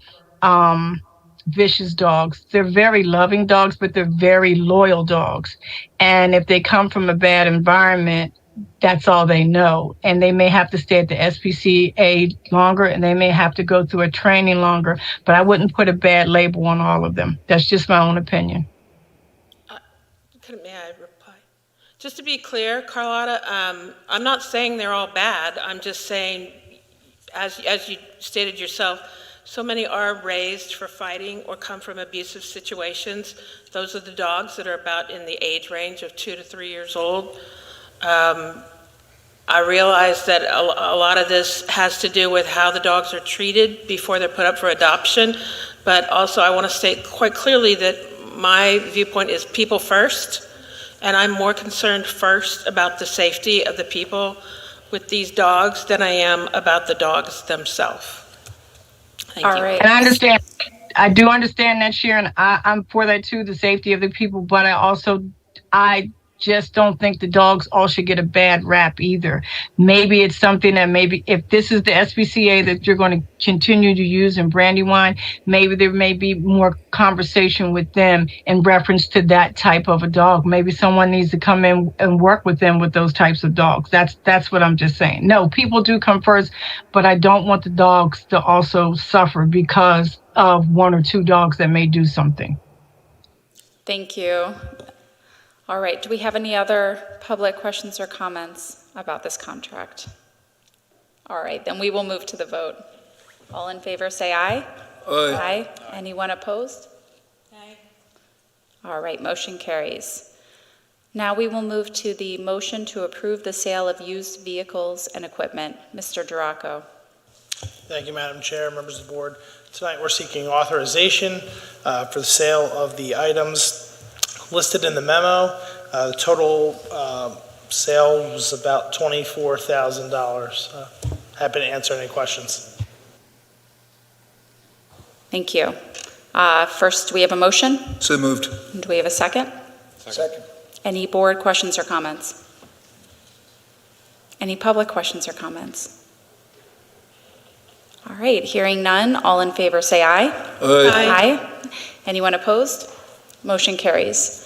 vicious dogs. They're very loving dogs, but they're very loyal dogs. And if they come from a bad environment, that's all they know. And they may have to stay at the SPCA longer, and they may have to go through a training longer, but I wouldn't put a bad label on all of them. That's just my own opinion. May I reply? Just to be clear, Carlotta, I'm not saying they're all bad. I'm just saying, as you stated yourself, so many are raised for fighting or come from abusive situations. Those are the dogs that are about in the age range of 2 to 3 years old. I realize that a lot of this has to do with how the dogs are treated before they're put up for adoption, but also I want to state quite clearly that my viewpoint is people first, and I'm more concerned first about the safety of the people with these dogs than I am about the dogs themselves. Thank you. right. And I do understand that, Sharon. I'm for that too, the safety of the people, but I just don't think the dogs all should get a bad rap either. Maybe it's something that maybe if this is the SPCA that you're going to continue to use in Brandywine, maybe there may be more conversation with them in reference to that type of a dog. Maybe someone needs to come in and work with them with those types of dogs. That's what I'm just saying. No, people do come first, but I don't want the dogs to also suffer because of 1 or 2 dogs that may do something. Thank you. All right, do we have any other public questions or comments about this contract? All right, then we will move to the vote. All in favor, say aye. Aye. Anyone opposed? Aye. All right, motion carries. Now we will move to the motion to approve the sale of used vehicles and equipment. Mr. Duraco. Thank you, Madam Chair, members of the board. Tonight we're seeking authorization for the sale of the items listed in the memo. The total sale was about $24,000. Happy to answer any questions. Thank you. First, do we have a motion? So moved. Do we have a second? Second. Any board questions or comments? Any public questions or comments? All right, hearing none, all in favor say aye. Aye. Anyone opposed? Motion carries.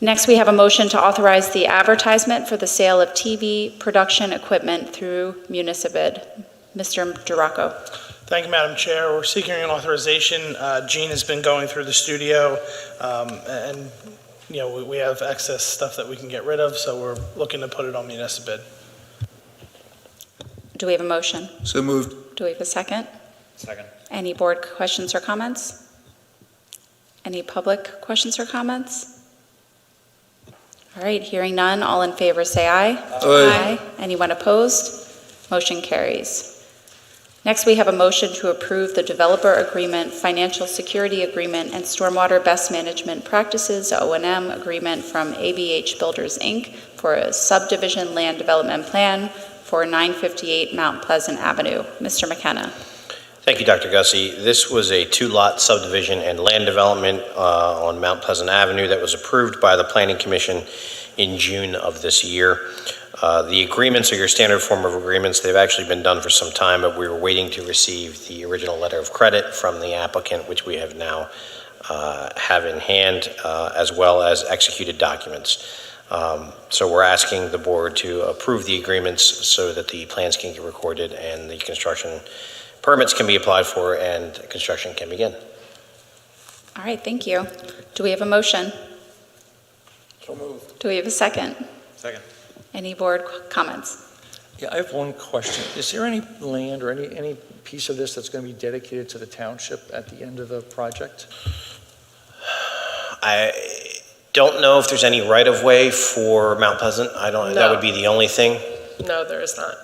Next, we have a motion to authorize the advertisement for the sale of TV production equipment through Municipid. Mr. Duraco. Thank you, Madam Chair. We're seeking an authorization. Gene has been going through the studio, and we have excess stuff that we can get rid of, so we're looking to put it on Municipid. Do we have a motion? So moved. Do we have a second? Second. Any board questions or comments? Any public questions or comments? All right, hearing none, all in favor say aye. Aye. Anyone opposed? Motion carries. Next, we have a motion to approve the developer agreement, financial security agreement, and stormwater best management practices O&M agreement from ABH Builders, Inc. for a subdivision land development plan for 958 Mount Pleasant Avenue. Mr. McKenna. Thank you, Dr. Gussie. This was a two-lot subdivision and land development on Mount Pleasant Avenue that was approved by the Planning Commission in June of this year. The agreements are your standard form of agreements. They've actually been done for some time, but we were waiting to receive the original letter of credit from the applicant, which we have now have in hand, as well as executed documents. So we're asking the board to approve the agreements so that the plans can get recorded and the construction permits can be applied for and construction can begin. All right, thank you. Do we have a motion? So moved. Do we have a second? Second. Any board comments? Yeah, I have one question. Is there any land or any piece of this that's going to be dedicated to the township at the end of the project? I don't know if there's any right-of-way for Mount Pleasant. That would be the only thing. No, there is not.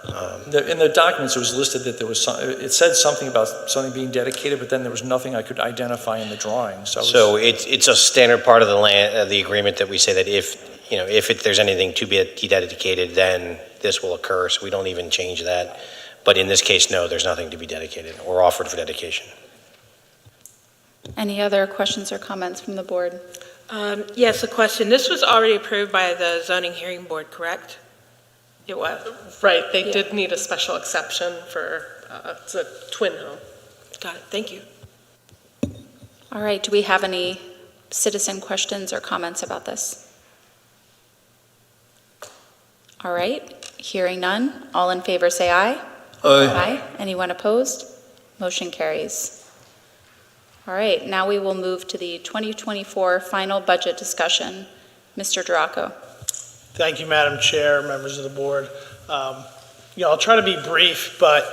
In the documents, it was listed that there was it said something about something being dedicated, but then there was nothing I could identify in the drawing. So it's a standard part of the agreement that we say that if there's anything to be dedicated, then this will occur. So we don't even change that. But in this case, no, there's nothing to be dedicated or offered for dedication. Any other questions or comments from the board? Yes, a question. This was already approved by the zoning hearing board, correct? It was. Right, they did need a special exception for, it's a twin home. Got it, thank you. All right, do we have any citizen questions or comments about this? All right, hearing none, all in favor say aye. Aye. Anyone opposed? Motion carries. All right, now we will move to the 2024 final budget discussion. Mr. Duraco. Thank you, Madam Chair, members of the board. I'll try to be brief, but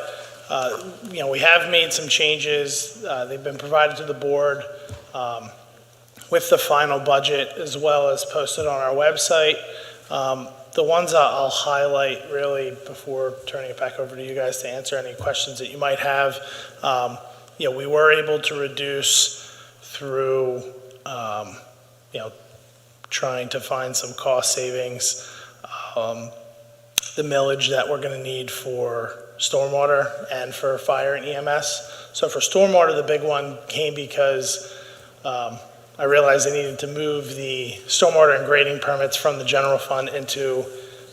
we have made some changes. They've been provided to the board with the final budget, as well as posted on our website. The ones I'll highlight really before turning it back over to you guys to answer any questions that you might have. We were able to reduce through trying to find some cost savings, the millage that we're going to need for stormwater and for fire and EMS. So for stormwater, the big one came because I realized I needed to move the stormwater and grading permits from the general fund into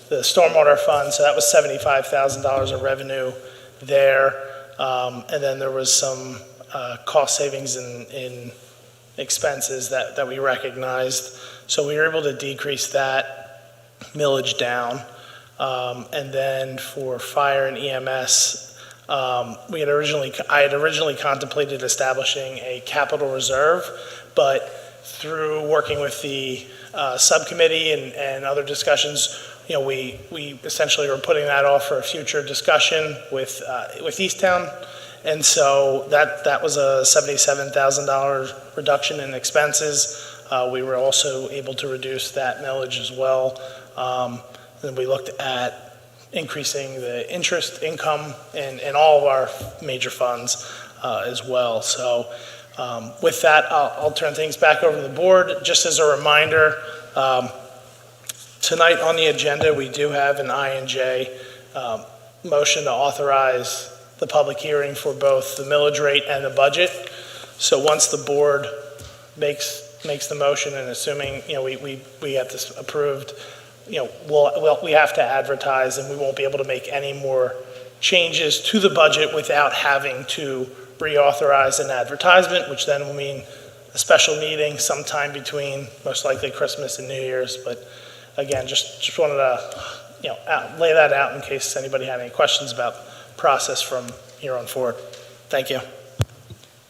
the stormwater fund. So that was $75,000 of revenue there. And then there was some cost savings in expenses that we recognized. So we were able to decrease that millage down. And then for fire and EMS, I had originally contemplated establishing a capital reserve, but through working with the subcommittee and other discussions, we essentially were putting that off for a future discussion with Easttown. And so that was a $77,000 reduction in expenses. We were also able to reduce that millage as well. Then we looked at increasing the interest income in all of our major funds as well. So with that, I'll turn things back over to the board. Just as a reminder, Tonight on the agenda, we do have an I and J motion to authorize the public hearing for both the millage rate and the budget. So once the board makes the motion, and assuming, we get this approved, we have to advertise, and we won't be able to make any more changes to the budget without having to reauthorize an advertisement, which then will mean a special meeting sometime between most likely Christmas and New Year's. But again, just wanted to lay that out in case anybody had any questions about process from here on forward. Thank you.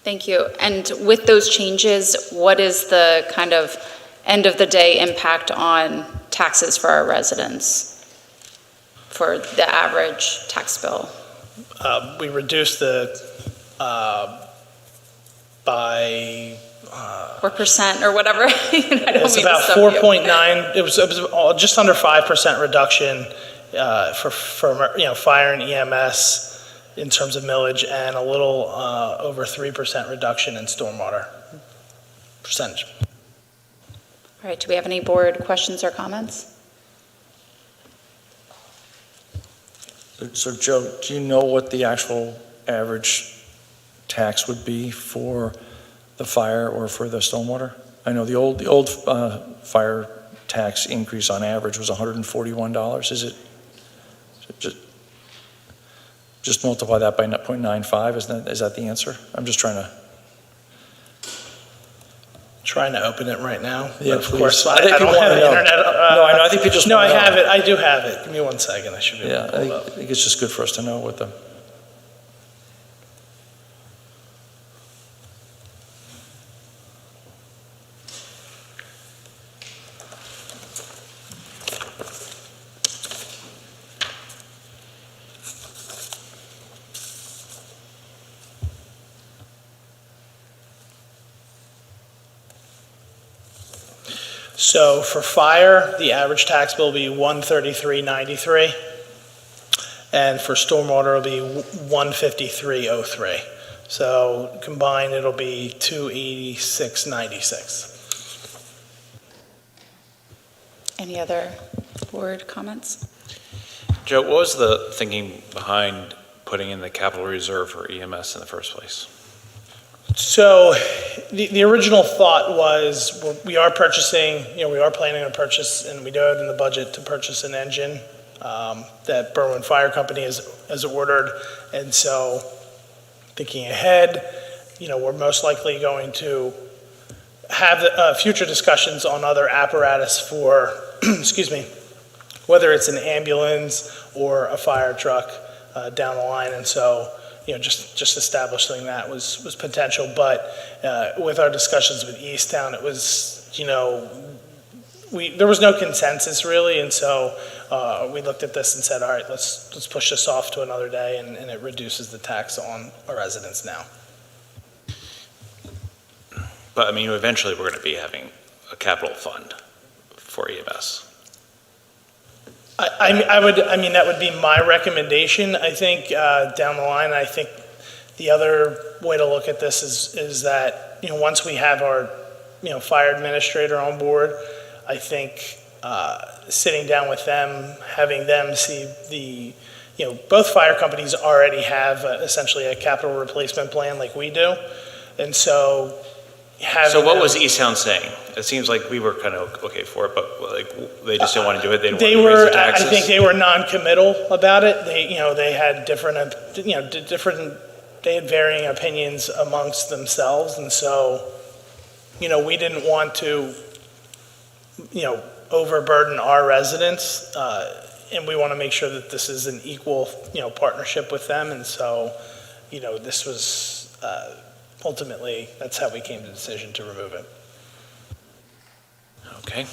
Thank you. And with those changes, what is the kind of end of the day impact on taxes for our residents for the average tax bill? We reduced the by or percent or whatever. It's about 4.9. It was just under 5% reduction for fire and EMS in terms of millage, and a little over 3% reduction in stormwater percentage. All right, do we have any board questions or comments? So Joe, do you know what the actual average tax would be for the fire or for the stormwater? I know the old fire tax increase on average was $141. Is it just multiply that by 0.95? Is that the answer? I'm just trying to open it right now. Yeah, of please. course. I think I don't people have want to know. internet. No, I know. I think people just No, I want to know. have it. I do have it. Give me 1 second. I should be able to pull it up. I think it's just good for us to know what the. So for fire, the average tax bill will be $133.93, and for stormwater it'll be $153.03. So combined it'll be $286.96. Any other board comments? Joe, what was the thinking behind putting in the capital reserve for EMS in the first place? So the original thought was we are purchasing, we are planning to purchase, and we do it in the budget to purchase an engine that Berwyn Fire Company has ordered. And so thinking ahead, we're most likely going to have future discussions on other apparatus for, excuse me, whether it's an ambulance or a fire truck down the line. And so just establishing that was potential, but with our discussions with Easttown, it was, there was no consensus really, and so we looked at this and said, all right, let's push this off to another day, and it reduces the tax on our residents now. But eventually we're going to be having a capital fund for EMS. That would be my recommendation. I think down the line, I think the other way to look at this is that, once we have our, fire administrator on board, I think sitting down with them, having them see both fire companies already have essentially a capital replacement plan like we do. And so So what was Easttown saying? It seems like we were kind of okay for it, but they just didn't want to do it. They didn't want to raise the taxes. I think they were non-committal about it. They had they had varying opinions amongst themselves, and so, we didn't want to, overburden our residents, and we want to make sure that this is an equal, partnership with them, and so, this was. Ultimately, that's how we came to the decision to remove it. Okay.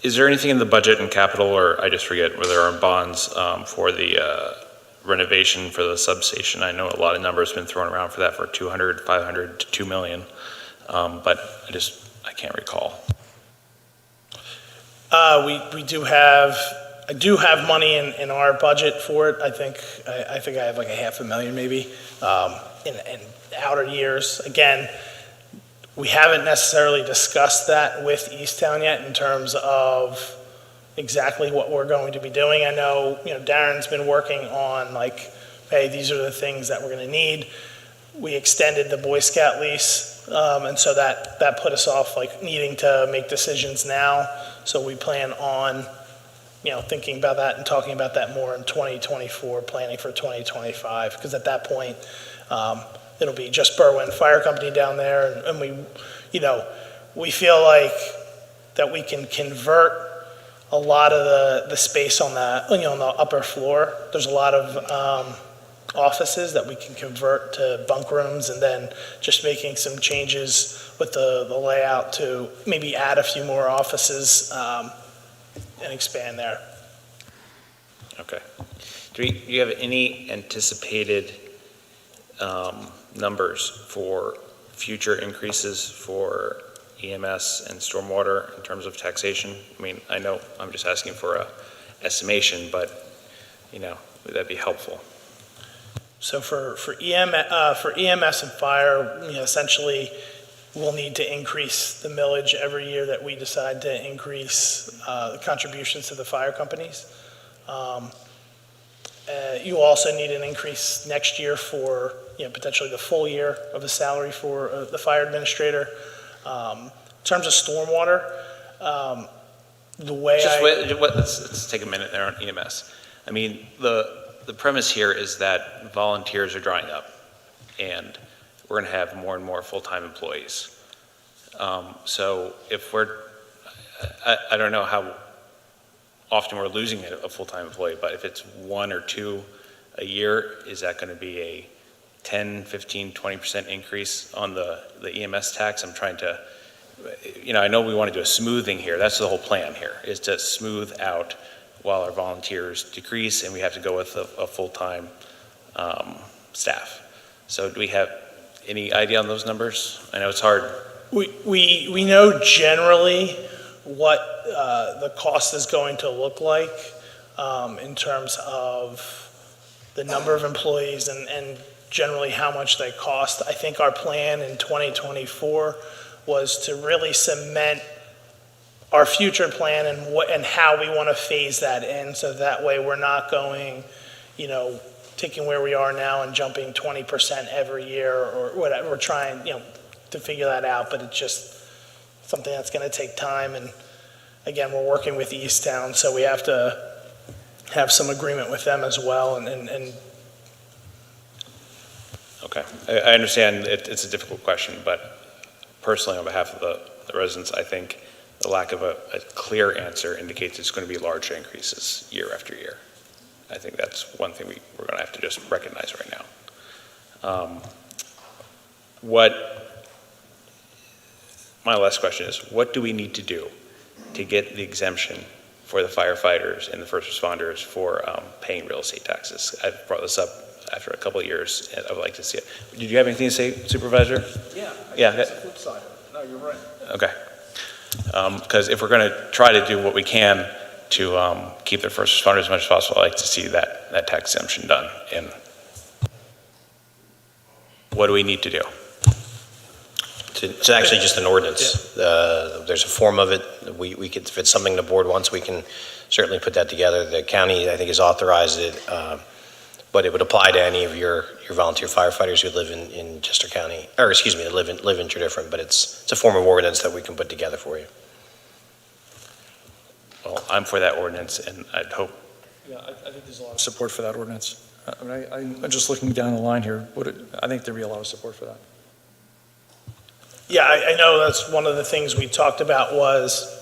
Is there anything in the budget and capital, or I just forget, where there are bonds for the renovation for the substation? I know a lot of numbers have been thrown around for that, for 200, 500 to 2 million, but I can't recall. We do have. I do have money in our budget for it. I think I have like $500,000 maybe in outer years. Again, We haven't necessarily discussed that with Easttown yet in terms of exactly what we're going to be doing. I know, Darren's been working on like, hey, these are the things that we're going to need. We extended the Boy Scout lease, and so that put us off like needing to make decisions now. So we plan on, thinking about that and talking about that more in 2024, planning for 2025, because at that point, it'll be just Berwyn Fire Company down there, and we feel like that we can convert a lot of the space on the on the upper floor. There's a lot of offices that we can convert to bunk rooms, and then just making some changes with the layout to maybe add a few more offices and expand there. Okay. Do you have any anticipated numbers for future increases for EMS and stormwater in terms of taxation? I mean, I know I'm just asking for a estimation, but would that be helpful? So for EMS and fire, essentially, we'll need to increase the millage every year that we decide to increase the contributions to the fire companies. You also need an increase next year for potentially the full year of the salary for the fire administrator. In terms of stormwater, the way let's take a minute there on EMS. I mean, the premise here is that volunteers are drying up, and we're going to have more and more full-time employees. So if I don't know how often we're losing a full-time employee, but if it's 1 or 2 a year, is that going to be a 10, 15, 20% increase on the EMS tax? I'm trying to, I know we want to do a smoothing here. That's the whole plan here, is to smooth out while our volunteers decrease and we have to go with a full-time staff. So do we have any idea on those numbers? I know it's hard. We know generally what the cost is going to look like in terms of the number of employees and generally how much they cost. I think our plan in 2024 was to really cement our future plan and how we want to phase that in, so that way we're not going, taking where we are now and jumping 20% every year or whatever. We're trying, to figure that out, but it's just something that's going to take time. And again, we're working with Easttown, so we have to have some agreement with them as well. And Okay, I understand it's a difficult question, but personally, on behalf of the residents, I think the lack of a clear answer indicates it's going to be large increases year after year. I think that's one thing we're going to have to just recognize right now. My last question is, what do we need to do to get the exemption for the firefighters and the first responders for paying real estate taxes? I've brought this up after a couple of years, and I would like to see it. Did you have anything to say, Supervisor? Yeah. That's the flip side. No, you're right. Okay. Because if we're going to try to do what we can to keep the first responders as much as possible, I'd like to see that tax exemption done. And what do we need to do? It's actually just an ordinance. There's a form of it. We could, if it's something the board wants, we can certainly put that together. The county, I think, has authorized it, but it would apply to any of your volunteer firefighters who live in Chester County, or excuse me, that live in Tredyffrin, but it's a form of ordinance that we can put together for you. Well, I'm for that ordinance, and I'd hope. Yeah, I think there's a lot of support for that ordinance. I'm just looking down the line here. I think there'd be a lot of support for that. yeah, I know that's one of the things we talked about was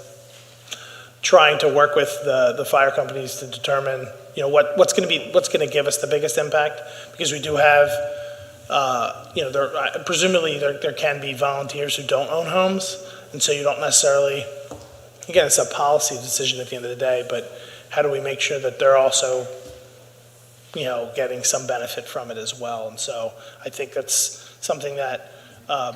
trying to work with the fire companies to determine, what's going to give us the biggest impact, because we do have, presumably there can be volunteers who don't own homes, and so you don't necessarily, again, it's a policy decision at the end of the day, but how do we make sure that they're also, getting some benefit from it as well? And so I think that's something that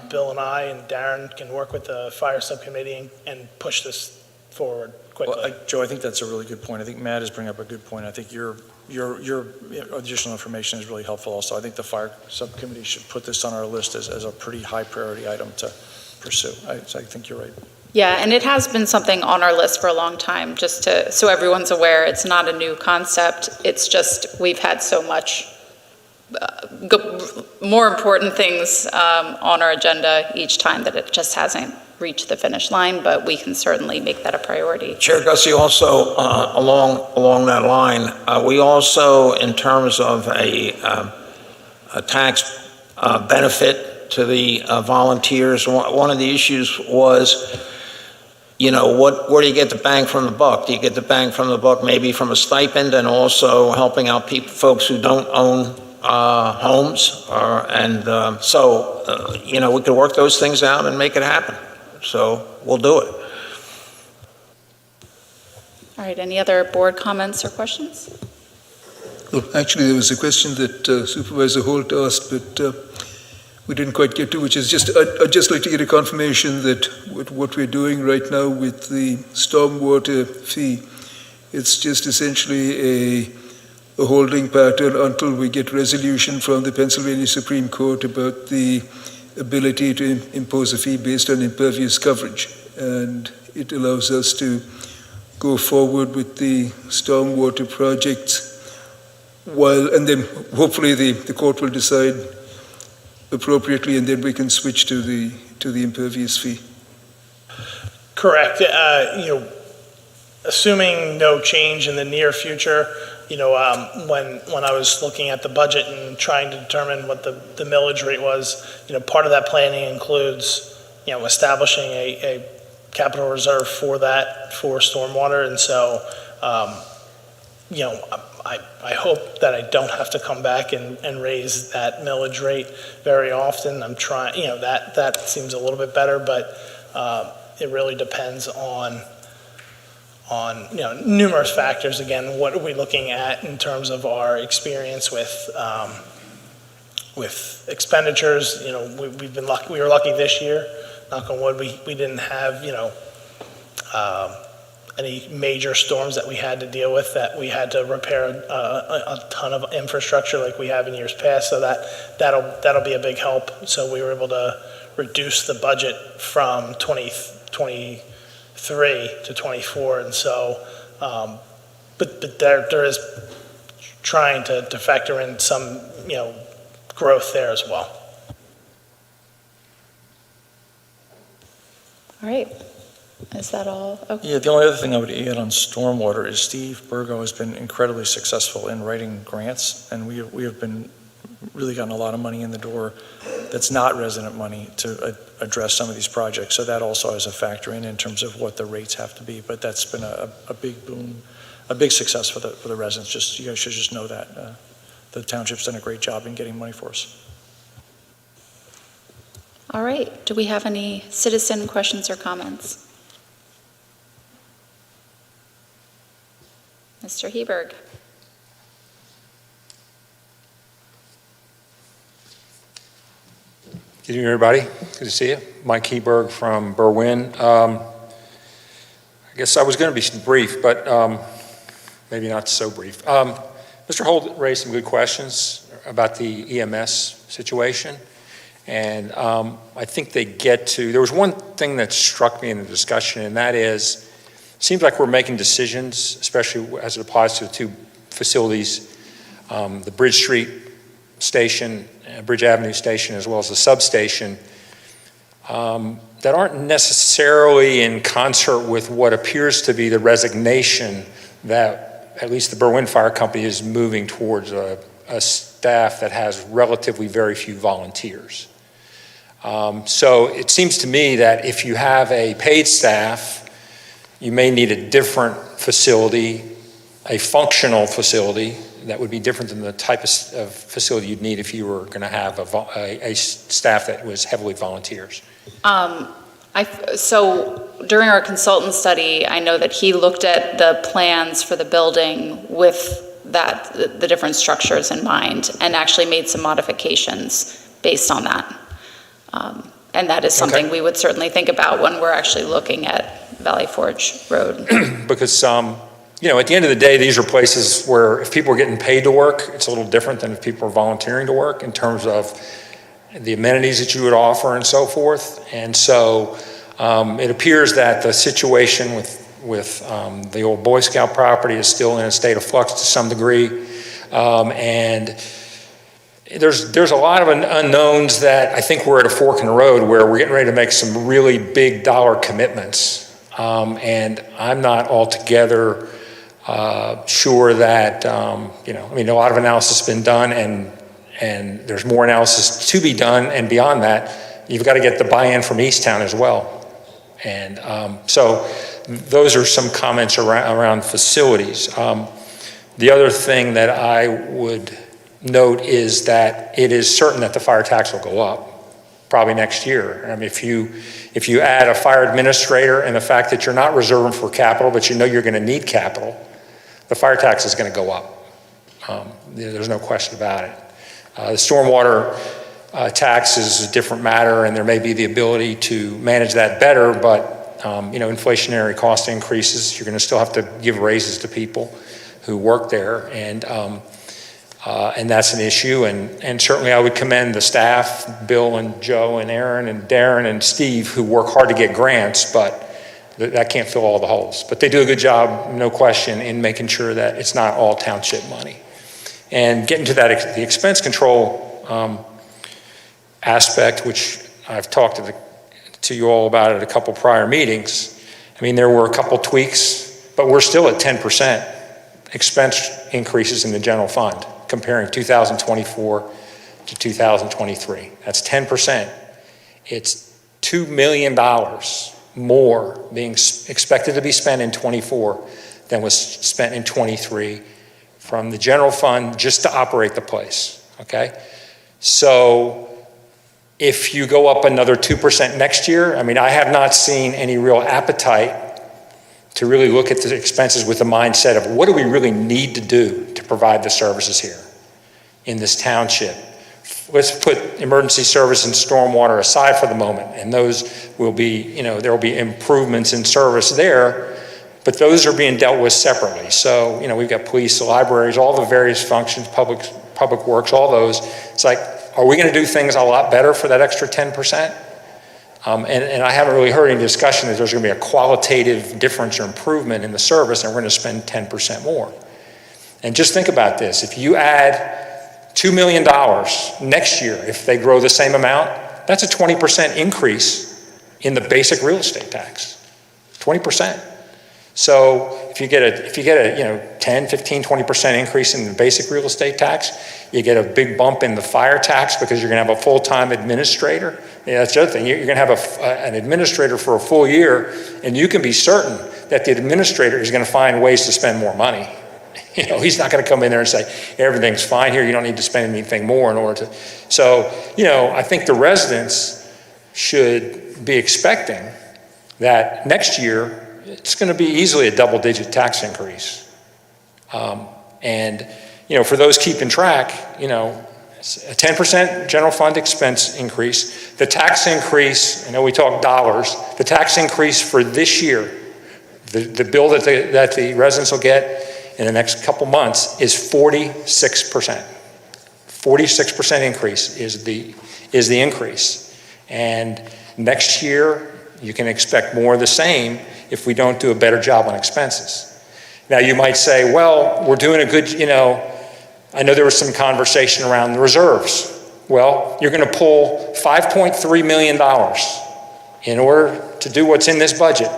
Bill and I and Darren can work with the fire subcommittee and push this forward quickly. Well, Joe, I think that's a really good point. I think Matt is bringing up a good point. I think your additional information is really helpful also. I think the fire subcommittee should put this on our list as a pretty high priority item to pursue. So I think you're right. Yeah, and it has been something on our list for a long time, just to, so everyone's aware, it's not a new concept. It's just, we've had so much more important things on our agenda each time that it just hasn't reached the finish line, but we can certainly make that a priority. Chair Gussie, also along that line, we also, in terms of a tax benefit to the volunteers, one of the issues was, where do you get the bang from the buck? Do you get the bang from the buck maybe from a stipend and also helping out folks who don't own homes? We could work those things out and make it happen. So we'll do it. All right, any other board comments or questions? Well, actually, there was a question that Supervisor Holt asked, but we didn't quite get to, which is I'd just like to get a confirmation that what we're doing right now with the stormwater fee, it's just essentially a holding pattern until we get resolution from the Pennsylvania Supreme Court about the ability to impose a fee based on impervious coverage. And it allows us to go forward with the stormwater projects and then hopefully the court will decide appropriately, and then we can switch to the impervious fee. Correct. Assuming no change in the near future, when I was looking at the budget and trying to determine what the millage rate was, part of that planning includes, establishing a capital reserve for that, for stormwater. And so, I hope that I don't have to come back and raise that millage rate very often. I'm trying, that seems a little bit better, but it really depends on numerous factors. Again, what are we looking at in terms of our experience with expenditures? We've been lucky. We were lucky this year. Knock on wood, we didn't have any major storms that we had to deal with, that we had to repair a ton of infrastructure like we have in years past. So that'll be a big help. So we were able to reduce the budget from 2023 to 24, and so, but there is trying to factor in some growth there as well. All right. Is that all? Okay. Yeah, the only other thing I would add on stormwater is Steve Burgo has been incredibly successful in writing grants, and we have been really gotten a lot of money in the door that's not resident money to address some of these projects. So that also is a factor in terms of what the rates have to be. But that's been a big boom, a big success for the residents. You guys should just know that the township's done a great job in getting money for us. All right. Do we have any citizen questions or comments? Mr. Heberg. Good evening, everybody. Good to see you. Mike Heberg from Berwyn. I guess I was going to be brief, but maybe not so brief. Mr. Holt raised some good questions about the EMS situation, and I think they get to, there was one thing that struck me in the discussion, and that is, it seems like we're making decisions, especially as it applies to the two facilities, the Bridge Street station, Bridge Avenue station, as well as the substation, that aren't necessarily in concert with what appears to be the resignation that at least the Berwyn Fire Company is moving towards a staff that has relatively very few volunteers. So it seems to me that if you have a paid staff, you may need a different facility, a functional facility that would be different than the type of facility you'd need if you were going to have a staff that was heavily volunteers. So during our consultant study, I know that he looked at the plans for the building with the different structures in mind and actually made some modifications based on that. And that is something we would certainly think about when we're actually looking at Valley Forge Road. Because, at the end of the day, these are places where if people are getting paid to work, it's a little different than if people are volunteering to work in terms of the amenities that you would offer and so forth. And so it appears that the situation with the old Boy Scout property is still in a state of flux to some degree. And there's a lot of unknowns that I think we're at a fork in the road where we're getting ready to make some really big dollar commitments. And I'm not altogether sure that, a lot of analysis has been done and there's more analysis to be done. And beyond that, you've got to get the buy-in from Easttown as well. And so those are some comments around facilities. The other thing that I would note is that it is certain that the fire tax will go up probably next year. I mean, if you add a fire administrator and the fact that you're not reserving for capital, but you know you're going to need capital, the fire tax is going to go up. There's no question about it. The stormwater tax is a different matter, and there may be the ability to manage that better, but inflationary cost increases, you're going to still have to give raises to people who work there, and that's an issue. And certainly I would commend the staff, Bill and Joe and Aaron and Darren and Steve, who work hard to get grants, but that can't fill all the holes. But they do a good job, no question, in making sure that it's not all township money. And getting to that, the expense control aspect, which I've talked to you all about at a couple prior meetings. I mean, there were a couple tweaks, but we're still at 10% expense increases in the general fund comparing 2024 to 2023. That's 10%. It's $2 million more being expected to be spent in 24 than was spent in 23 from the general fund just to operate the place, okay? So if you go up another 2% next year, I mean, I have not seen any real appetite to really look at the expenses with the mindset of what do we really need to do to provide the services here in this township. Let's put emergency service and stormwater aside for the moment, and those will be, there will be improvements in service there, but those are being dealt with separately. So, we've got police, libraries, all the various functions, public works, all those. It's like, are we going to do things a lot better for that extra 10%? And I haven't really heard any discussion that there's going to be a qualitative difference or improvement in the service, and we're going to spend 10% more. And just think about this. If you add $2 million next year, if they grow the same amount, that's a 20% increase in the basic real estate tax. 20%. So if you get a 10, 15, 20% increase in the basic real estate tax, you get a big bump in the fire tax because you're going to have a full-time administrator. That's the other thing. You're going to have an administrator for a full year, and you can be certain that the administrator is going to find ways to spend more money. He's not going to come in there and say, everything's fine here, you don't need to spend anything more in order to. So, I think the residents should be expecting that next year, it's going to be easily a double-digit tax increase. And for those keeping track, a 10% general fund expense increase. The tax increase, I know we talk dollars, the tax increase for this year, the bill that the residents will get in the next couple months is 46%. 46% increase is the increase. And next year, you can expect more of the same if we don't do a better job on expenses. Now you might say, well, we're doing a good, I know there was some conversation around the reserves. Well, you're going to pull $5.3 million in order to do what's in this budget.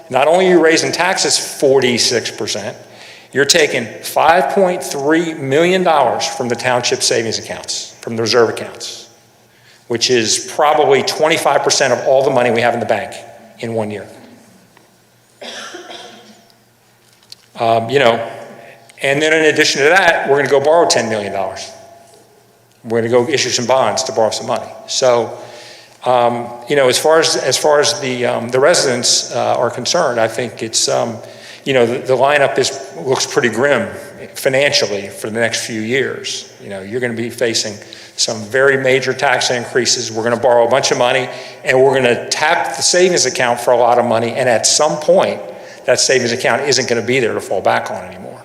Not only are you raising taxes 46%, you're taking $5.3 million from the township savings accounts, from the reserve accounts, which is probably 25% of all the money we have in the bank in 1 year. And then in addition to that, we're going to go borrow $10 million. We're going to go issue some bonds to borrow some money. So, as far as the residents are concerned, I think it's, the lineup looks pretty grim financially for the next few years. You're going to be facing some very major tax increases. We're going to borrow a bunch of money, and we're going to tap the savings account for a lot of money. And at some point, that savings account isn't going to be there to fall back on anymore.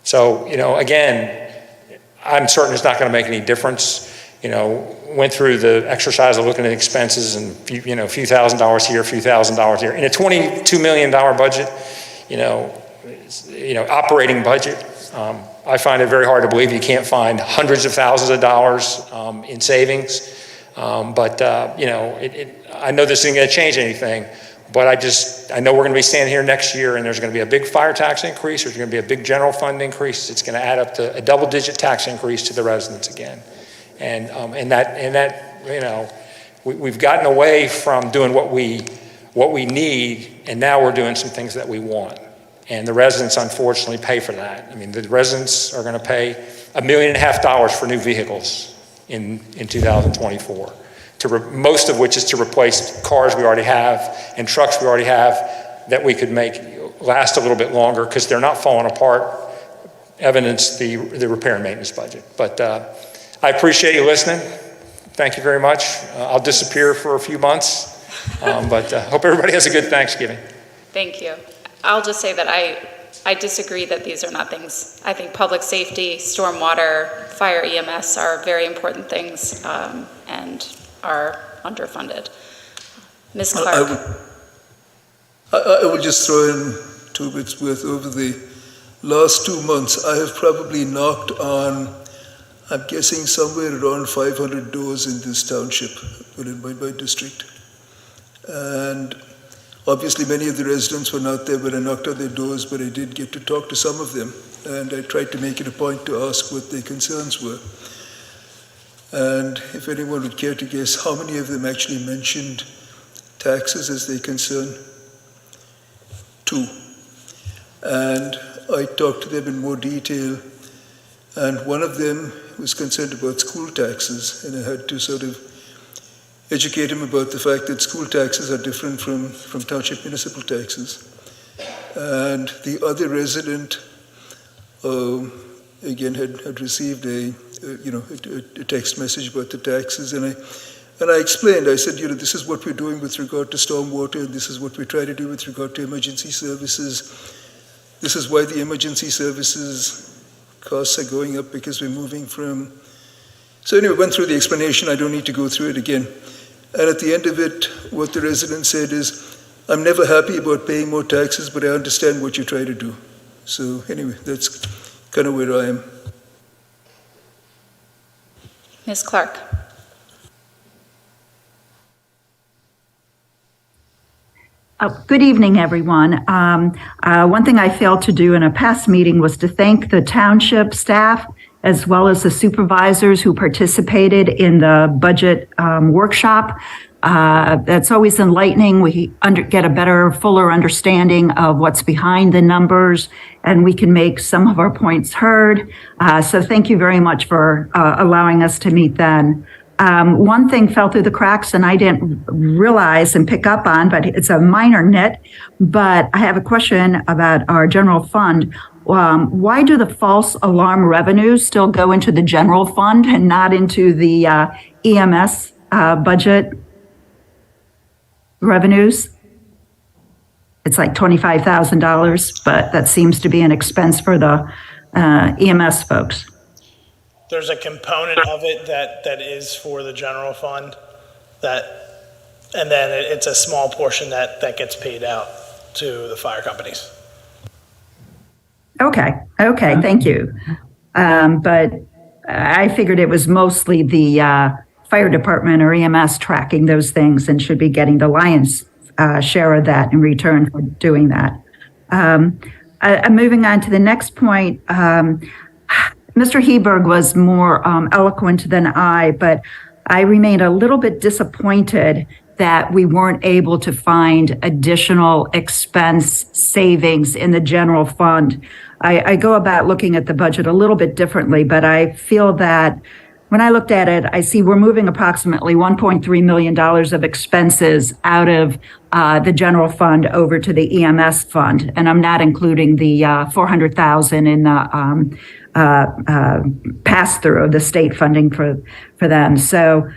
So, again, I'm certain it's not going to make any difference went through the exercise of looking at expenses and, a few $1,000s here, a few $1,000s here. In a $22 million budget, operating budget, I find it very hard to believe you can't find hundreds of thousands of dollars in savings. But I know this isn't going to change anything, but I know we're going to be standing here next year and there's going to be a big fire tax increase, there's going to be a big general fund increase. It's going to add up to a double-digit tax increase to the residents again. And we've gotten away from doing what we need, and now we're doing some things that we want. And the residents, unfortunately, pay for that. I mean, the residents are going to pay $1.5 million for new vehicles in 2024, most of which is to replace cars we already have and trucks we already have that we could make last a little bit longer because they're not falling apart, evidence the repair and maintenance budget. But I appreciate you listening. Thank you very much. I'll disappear for a few months, but hope everybody has a good Thanksgiving. Thank you. I'll just say that I disagree that these are not things. I think public safety, stormwater, fire, EMS are very important things and are underfunded. Ms. Clark. I would just throw in 2 bits worth. Over the last 2 months, I have probably knocked on, I'm guessing somewhere around 500 doors in this township, in my district. And obviously many of the residents were not there when I knocked on their doors, but I did get to talk to some of them. And I tried to make it a point to ask what their concerns were. And if anyone would care to guess how many of them actually mentioned taxes as their concern? 2. And I talked to them in more detail, and one of them was concerned about school taxes, and I had to sort of educate him about the fact that school taxes are different from township municipal taxes. And the other resident, again, had received a text message about the taxes, and I explained, I said, this is what we're doing with regard to stormwater, and this is what we try to do with regard to emergency services. This is why the emergency services costs are going up, because we're moving from... So anyway, went through the explanation. I don't need to go through it again. And at the end of it, what the resident said is, I'm never happy about paying more taxes, but I understand what you try to do. So anyway, that's kind of where I am. Ms. Clark. Good evening, everyone. One thing I failed to do in a past meeting was to thank the township staff as well as the supervisors who participated in the budget workshop. That's always enlightening. We get a better, fuller understanding of what's behind the numbers, and we can make some of our points heard. So thank you very much for allowing us to meet then. One thing fell through the cracks and I didn't realize and pick up on, but it's a minor nit. But I have a question about our general fund. Why do the false alarm revenues still go into the general fund and not into the EMS budget revenues? It's like $25,000, but that seems to be an expense for the EMS folks. There's a component of it that is for the general fund, and then it's a small portion that gets paid out to the fire companies. Okay, thank you. But I figured it was mostly the fire department or EMS tracking those things and should be getting the lion's share of that in return for doing that. I'm moving on to the next point. Mr. Heberg was more eloquent than I, but I remained a little bit disappointed that we weren't able to find additional expense savings in the general fund. I go about looking at the budget a little bit differently, but I feel that when I looked at it, I see we're moving approximately $1.3 million of expenses out of the general fund over to the EMS fund, and I'm not including the $400,000 in the pass-through of the state funding for them. So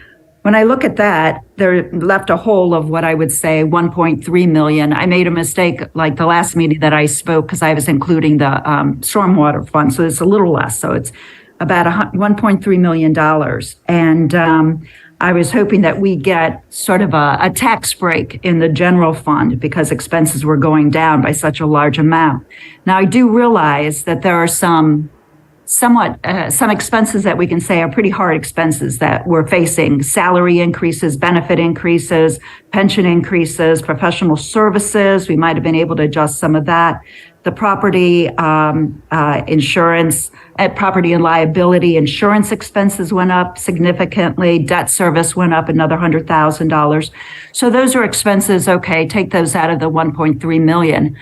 when I look at that, they're left a hole of what I would say 1.3 million. I made a mistake like the last meeting that I spoke because I was including the stormwater fund, so it's a little less. So it's about $1.3 million. And I was hoping that we get sort of a tax break in the general fund because expenses were going down by such a large amount. Now, I do realize that there are some expenses that we can say are pretty hard expenses that we're facing: salary increases, benefit increases, pension increases, professional services. We might have been able to adjust some of that. The property insurance, property and liability insurance expenses went up significantly. Debt service went up another $100,000. So those are expenses. Okay, take those out of the 1.3 million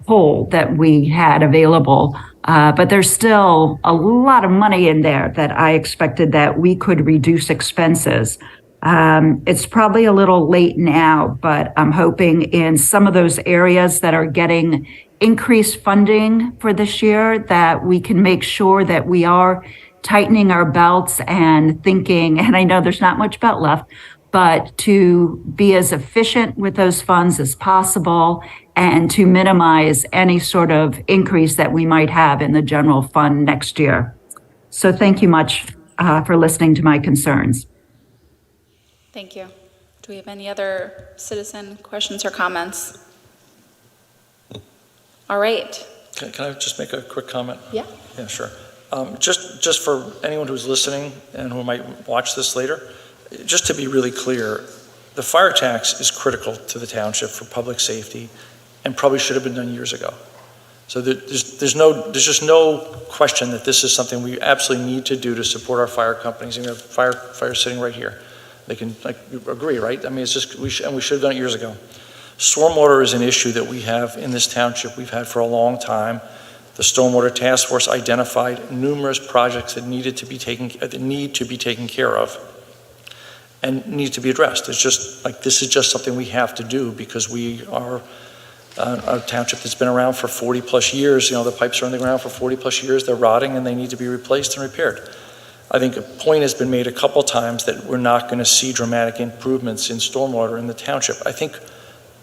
hole that we had available. But there's still a lot of money in there that I expected that we could reduce expenses. It's probably a little late now, but I'm hoping in some of those areas that are getting increased funding for this year that we can make sure that we are tightening our belts and thinking, and I know there's not much belt left, but to be as efficient with those funds as possible and to minimize any sort of increase that we might have in the general fund next year. So thank you much for listening to my concerns. Thank you. Do we have any other citizen questions or comments? All right. Can I just make a quick comment? Yeah. Yeah, sure. Just for anyone who's listening and who might watch this later, just to be really clear, the fire tax is critical to the township for public safety and probably should have been done years ago. So there's just no question that this is something we absolutely need to do to support our fire companies. And we have fire sitting right here. They can agree, right? I mean, it's just, we should have done it years ago. Stormwater is an issue that we have in this township. We've had for a long time. The Stormwater Task Force identified numerous projects that need to be taken care of and need to be addressed. It's just like, this is just something we have to do because we are a township that's been around for 40 plus years. You know, the pipes are in the ground for 40 plus years. They're rotting and they need to be replaced and repaired. I think a point has been made a couple times that we're not going to see dramatic improvements in stormwater in the township. I think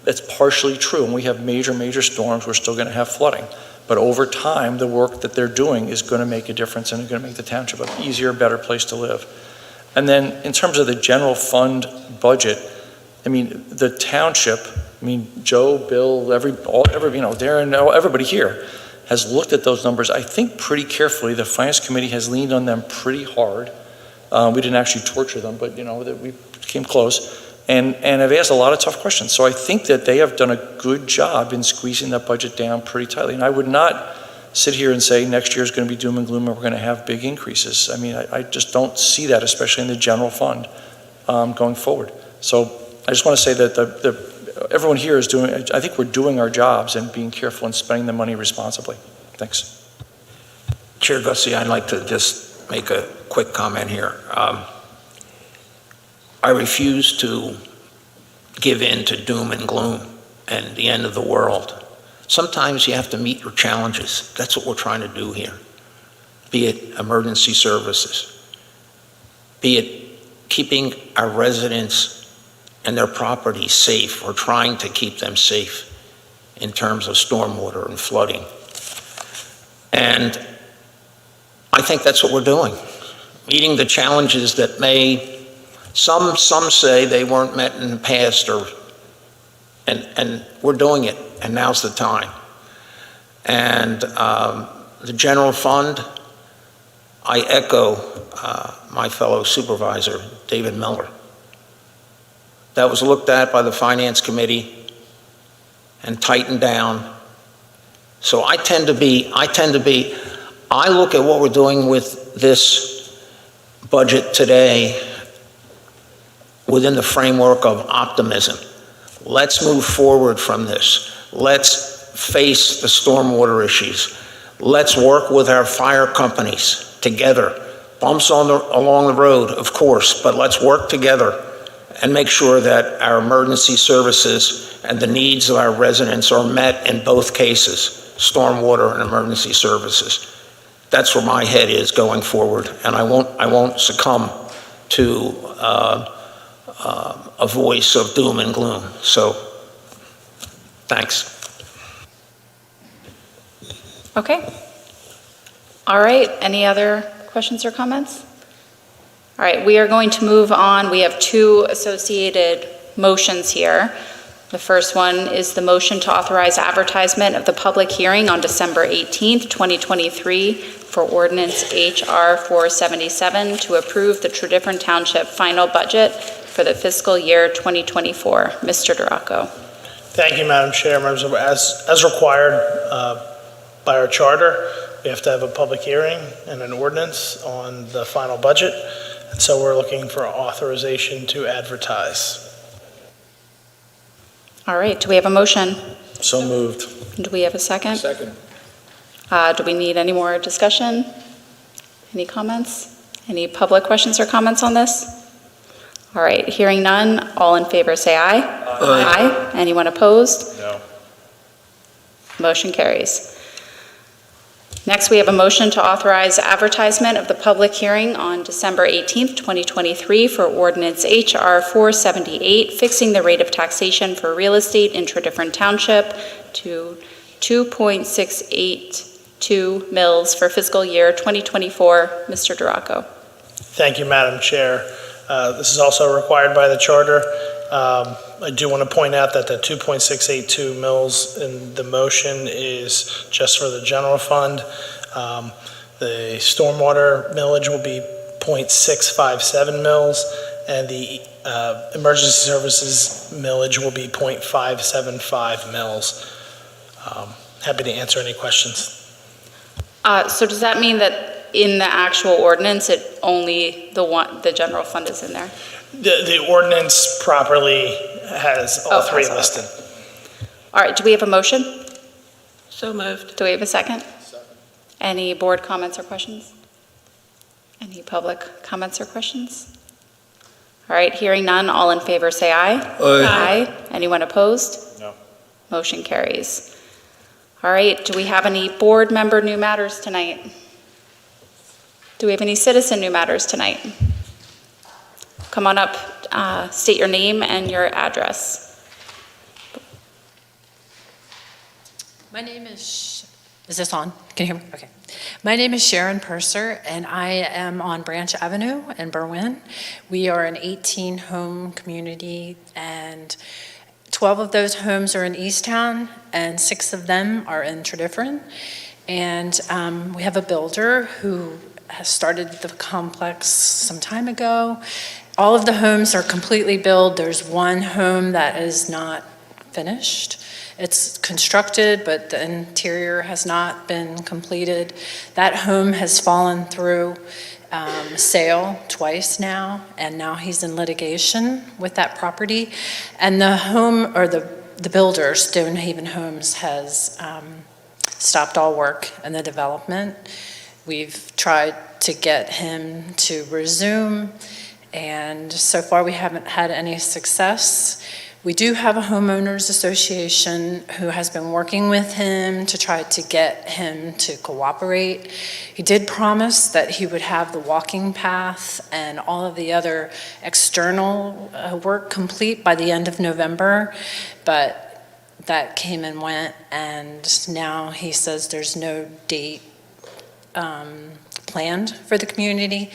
that's partially true. When we have major storms, we're still going to have flooding. But over time, the work that they're doing is going to make a difference and it's going to make the township an easier, better place to live. And then in terms of the general fund budget, I mean, the township, I mean, Joe, Bill, Darren, everybody here has looked at those numbers, I think, pretty carefully. The Finance Committee has leaned on them pretty hard. We didn't actually torture them, but that we came close. And have asked a lot of tough questions. So I think that they have done a good job in squeezing that budget down pretty tightly. And I would not sit here and say next year is going to be doom and gloom and we're going to have big increases. I mean, I just don't see that, especially in the general fund going forward. So I just want to say that everyone here is doing, I think we're doing our jobs and being careful and spending the money responsibly. Thanks. Chair Gussie, I'd like to just make a quick comment here. I refuse to give in to doom and gloom and the end of the world. Sometimes you have to meet your challenges. That's what we're trying to do here. Be it emergency services, be it keeping our residents and their property safe. We're trying to keep them safe in terms of stormwater and flooding. And I think that's what we're doing. Meeting the challenges that some say they weren't met in the past, and we're doing it, and now's the time. And the general fund, I echo my fellow supervisor, David Miller. That was looked at by the Finance Committee and tightened down. So I look at what we're doing with this budget today within the framework of optimism. Let's move forward from this. Let's face the stormwater issues. Let's work with our fire companies together. Bumps along the road, of course, but let's work together and make sure that our emergency services and the needs of our residents are met in both cases, stormwater and emergency services. That's where my head is going forward, and I won't succumb to a voice of doom and gloom. So, thanks. Okay. All right, any other questions or comments? All right, we are going to move on. We have two associated motions here. The first one is the motion to authorize advertisement of the public hearing on December 18th, 2023 for ordinance HR 477 to approve the Tredyffrin Township final budget for the fiscal year 2024. Mr. Duraco. Thank you, Madam Chair. Members, as required by our charter, we have to have a public hearing and an ordinance on the final budget. And so we're looking for authorization to advertise. All right, do we have a motion? So moved. Do we have a second? Second. Do we need any more discussion? Any comments? Any public questions or comments on this? All right, hearing none, all in favor say aye. Aye. Anyone opposed? No. Motion carries. Next, we have a motion to authorize advertisement of the public hearing on December 18th, 2023 for ordinance HR 478, fixing the rate of taxation for real estate in Tredyffrin Township to 2.682 mils for fiscal year 2024. Mr. Duraco. Thank you, Madam Chair. This is also required by the charter. I do want to point out that the 2.682 mils in the motion is just for the general fund. The stormwater millage will be 0.657 mils, and the emergency services millage will be 0.575 mils. Happy to answer any questions. So does that mean that in the actual ordinance, it only the general fund is in there? The ordinance properly has all three listed. All right, do we have a motion? So moved. Do we have a second? Any board comments or questions? Any public comments or questions? All right, hearing none, all in favor say aye. Aye. Anyone opposed? No. Motion carries. All right, do we have any board member new matters tonight? Do we have any citizen new matters tonight? Come on up, state your name and your address. My name is this on? Can you hear me? Okay. My name is Sharon Purser, and I am on Branch Avenue in Berwyn. We are an 18-home community, and 12 of those homes are in Easttown, and 6 of them are in Tredyffrin. And we have a builder who has started the complex some time ago. All of the homes are completely built. There's one home that is not finished. It's constructed, but the interior has not been completed. That home has fallen through sale twice now, and now he's in litigation with that property. And the home, or the builder, Stonehaven Homes, has stopped all work in the development. We've tried to get him to resume, and so far we haven't had any success. We do have a homeowners association who has been working with him to try to get him to cooperate. He did promise that he would have the walking path and all of the other external work complete by the end of November, but that came and went, and now he says there's no date planned for the community.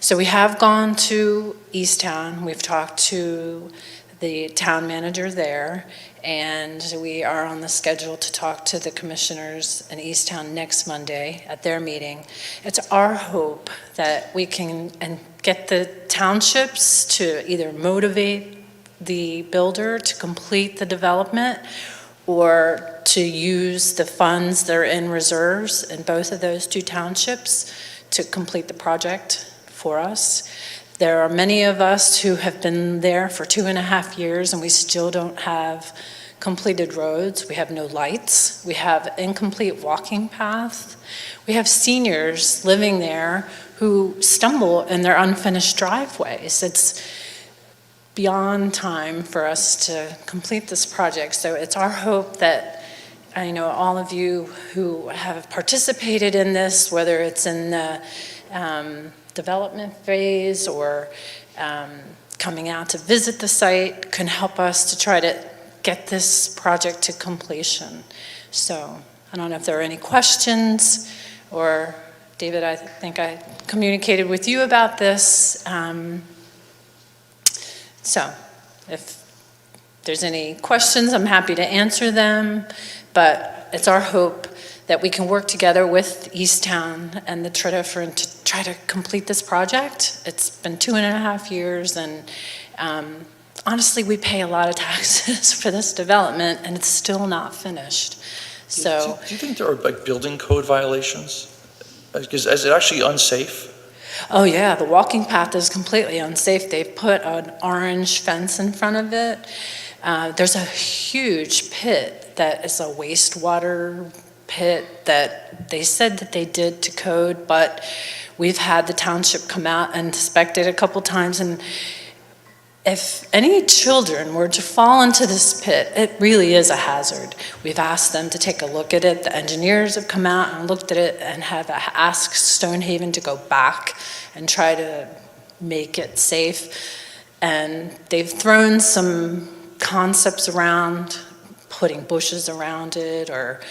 So we have gone to Easttown. We've talked to the town manager there, and we are on the schedule to talk to the commissioners in Easttown next Monday at their meeting. It's our hope that we can get the townships to either motivate the builder to complete the development or to use the funds that are in reserves in both of those two townships to complete the project for us. There are many of us who have been there for 2.5 years, and we still don't have completed roads. We have no lights. We have incomplete walking paths. We have seniors living there who stumble in their unfinished driveways. It's beyond time for us to complete this project. So it's our hope that, I know all of you who have participated in this, whether it's in the development phase or coming out to visit the site, can help us to try to get this project to completion. So I don't know if there are any questions or David, I think I communicated with you about this. So if there's any questions, I'm happy to answer them. But it's our hope that we can work together with Easttown and the Tredyffrin to try to complete this project. It's been 2.5 years, and honestly, we pay a lot of taxes for this development, and it's still not finished. So, Do you think there are like building code violations? Because is it actually unsafe? oh yeah, the walking path is completely unsafe. They've put an orange fence in front of it. There's a huge pit that is a wastewater pit that they said that they did to code, but we've had the township come out and inspect it a couple times, and if any children were to fall into this pit, it really is a hazard. We've asked them to take a look at it. The engineers have come out and looked at it and have asked Stonehaven to go back and try to make it safe. And they've thrown some concepts around, putting bushes around it or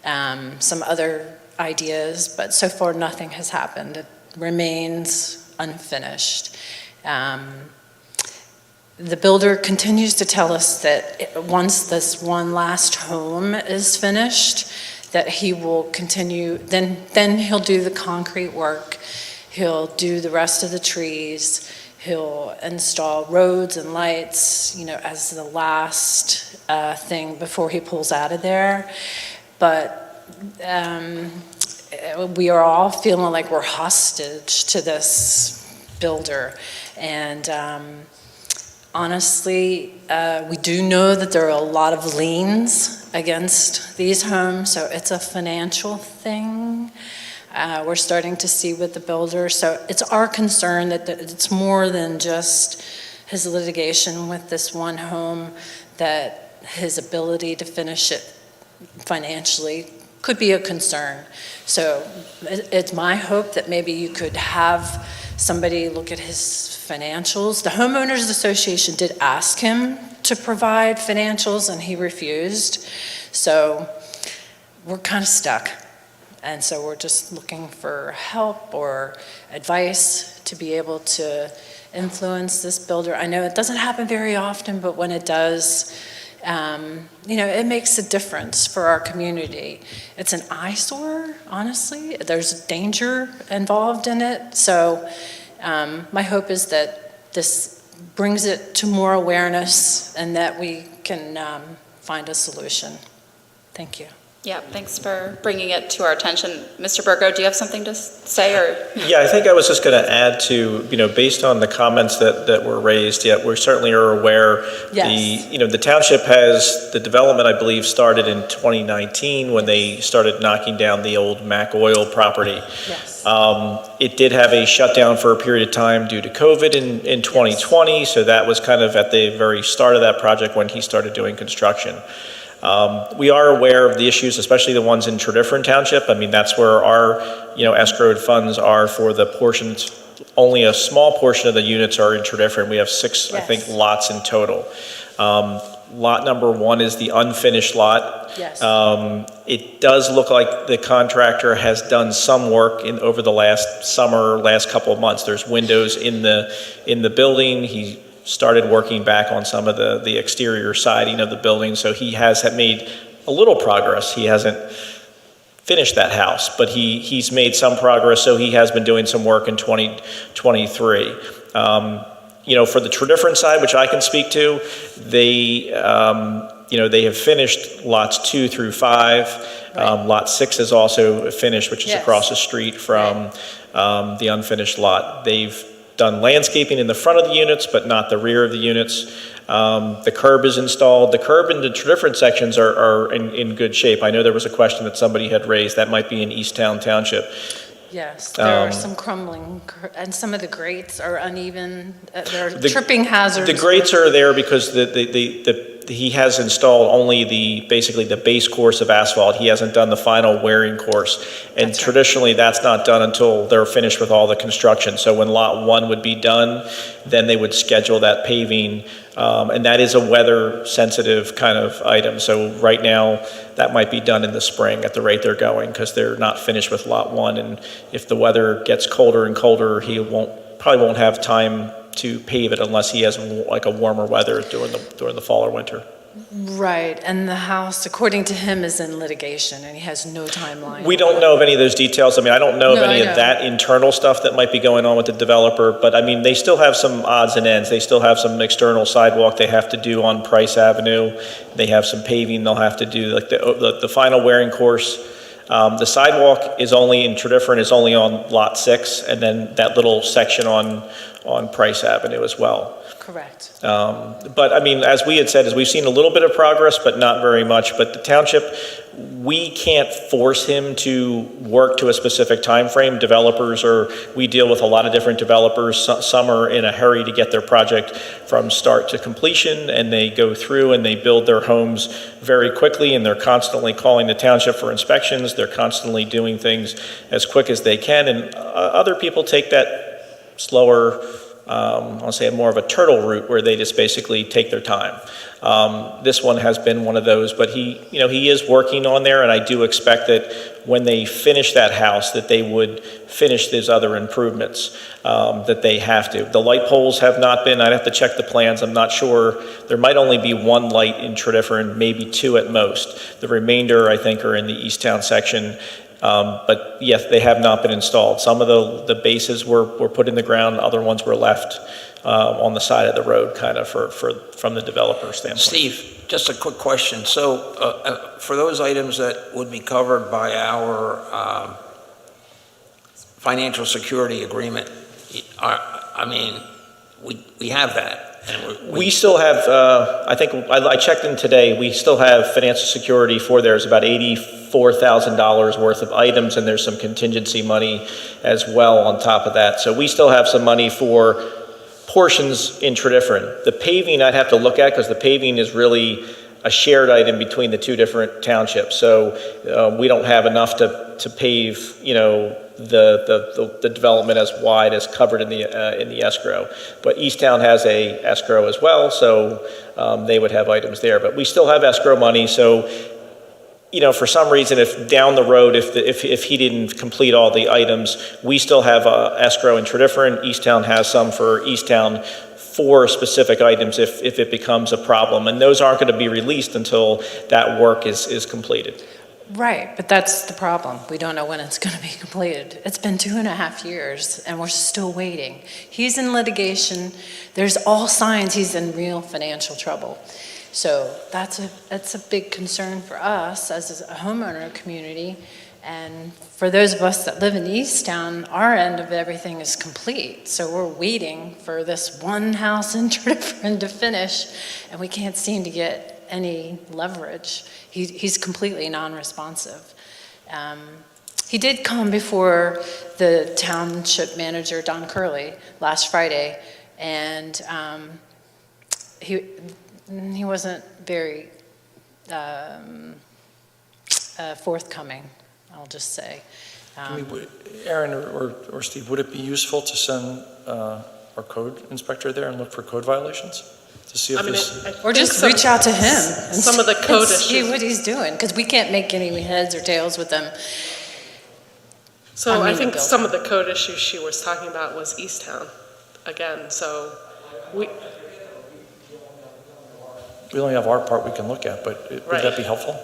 some other ideas, but so far nothing has happened. It remains unfinished. The builder continues to tell us that once this one last home is finished, that he will continue, then he'll do the concrete work, he'll do the rest of the trees, he'll install roads and lights, as the last thing before he pulls out of there. But we are all feeling like we're hostage to this builder. And honestly, we do know that there are a lot of liens against these homes, so it's a financial thing. We're starting to see with the builder. So it's our concern that it's more than just his litigation with this one home, that his ability to finish it financially could be a concern. So it's my hope that maybe you could have somebody look at his financials. The Homeowners Association did ask him to provide financials and he refused. So we're kind of stuck. And so we're just looking for help or advice to be able to influence this builder. I know it doesn't happen very often, but when it does, it makes a difference for our community. It's an eyesore, honestly. There's danger involved in it. So my hope is that this brings it to more awareness and that we can find a solution. Thank you. Yeah, thanks for bringing it to our attention. Mr. Burgo, do you have something to say? Or Yeah, I think I was just going to add to, based on the comments that were raised, we certainly are aware. Yes. The township has, the development, I believe, started in 2019 when they started knocking down the old Mac Oil property. Yes. It did have a shutdown for a period of time due to COVID in 2020, so that was kind of at the very start of that project when he started doing construction. We are aware of the issues, especially the ones in Tredyffrin Township. I mean, that's where our, escrowed funds are for the portions. Only a small portion of the units are in Tredyffrin. We have 6, I think, lots in total. Lot number 1 is the unfinished lot. Yes. It does look like the contractor has done some work over the last summer, last couple of months. There's windows in the building. He started working back on some of the exterior siding of the building, so he has made a little progress. He hasn't finished that house, but he's made some progress, so he has been doing some work in 2023. For the Tredyffrin side, which I can speak to, they have finished lots 2 through 5. Right. Lot 6 is also finished, which is across the street from the unfinished lot. They've done landscaping in the front of the units, but not the rear of the units. The curb is installed. The curb in the Tredyffrin sections are in good shape. I know there was a question that somebody had raised. That might be in Easttown Township. Yes, there are some crumbling, and some of the grates are uneven. There are tripping hazards. The grates are there because the he has installed only basically the base course of asphalt. He hasn't done the final wearing course. And traditionally, that's not done until they're finished with all the construction. So when Lot 1 would be done, then they would schedule that paving. And that is a weather-sensitive kind of item. So right now, that might be done in the spring at the rate they're going, because they're not finished with Lot 1. And if the weather gets colder and colder, he probably won't have time to pave it unless he has like a warmer weather during the fall or winter. Right, and the house, according to him, is in litigation, and he has no timeline. We don't know of any of those details. I mean, I don't know of any of that internal stuff that might be going on with the developer, but I mean, they still have some odds and ends. They still have some external sidewalk they have to do on Price Avenue. They have some paving they'll have to do, like the final wearing course. The sidewalk is only in Tredyffrin is only on Lot 6, and then that little section on Price Avenue as well. Correct. But I mean, as we had said, is we've seen a little bit of progress, but not very much. But the township, we can't force him to work to a specific time frame. We deal with a lot of different developers. Some are in a hurry to get their project from start to completion, and they go through and they build their homes very quickly, and they're constantly calling the township for inspections. They're constantly doing things as quick as they can, and other people take that slower, I'll say more of a turtle route, where they just basically take their time. This one has been one of those, but he is working on there, and I do expect that when they finish that house, that they would finish these other improvements that they have to. The light poles have not been, I'd have to check the plans, I'm not sure. There might only be one light in Tredyffrin, maybe two at most. The remainder, I think, are in the Easttown section. But yes, they have not been installed. Some of the bases were put in the ground, other ones were left on the side of the road, kind of from the developer standpoint. Steve, just a quick question. So for those items that would be covered by our financial security agreement, we have that. And we still have, I think, I checked in today, we still have financial security for there's about $84,000 worth of items, and there's some contingency money as well on top of that. So we still have some money for portions in Tredyffrin. The paving I'd have to look at, because the paving is really a shared item between the two different townships. So we don't have enough to pave, the development as wide as covered in the escrow. But Easttown has a escrow as well, so they would have items there. But we still have escrow money, so for some reason, if down the road, if he didn't complete all the items, we still have escrow in Tredyffrin. Easttown has some for Easttown for specific items if it becomes a problem, and those aren't going to be released until that work is completed. Right, but that's the problem. We don't know when it's going to be completed. It's been 2.5 years, and we're still waiting. He's in litigation. There's all signs he's in real financial trouble. So that's a big concern for us as a homeowner community. And for those of us that live in Easttown, our end of everything is complete. So we're waiting for this one house in Tredyffrin to finish, and we can't seem to get any leverage. He's completely non-responsive. He did come before the township manager, Don Curley, last Friday, and he wasn't very forthcoming, I'll just say. Aaron or Steve, would it be useful to send our code inspector there and look for code violations? To see if or just reach out to him and some of the code see issues. what he's doing, because we can't make any heads or tails with them. So I think some of the code issues she was talking about was Easttown again. So we only have our part we can look at, but would that be helpful?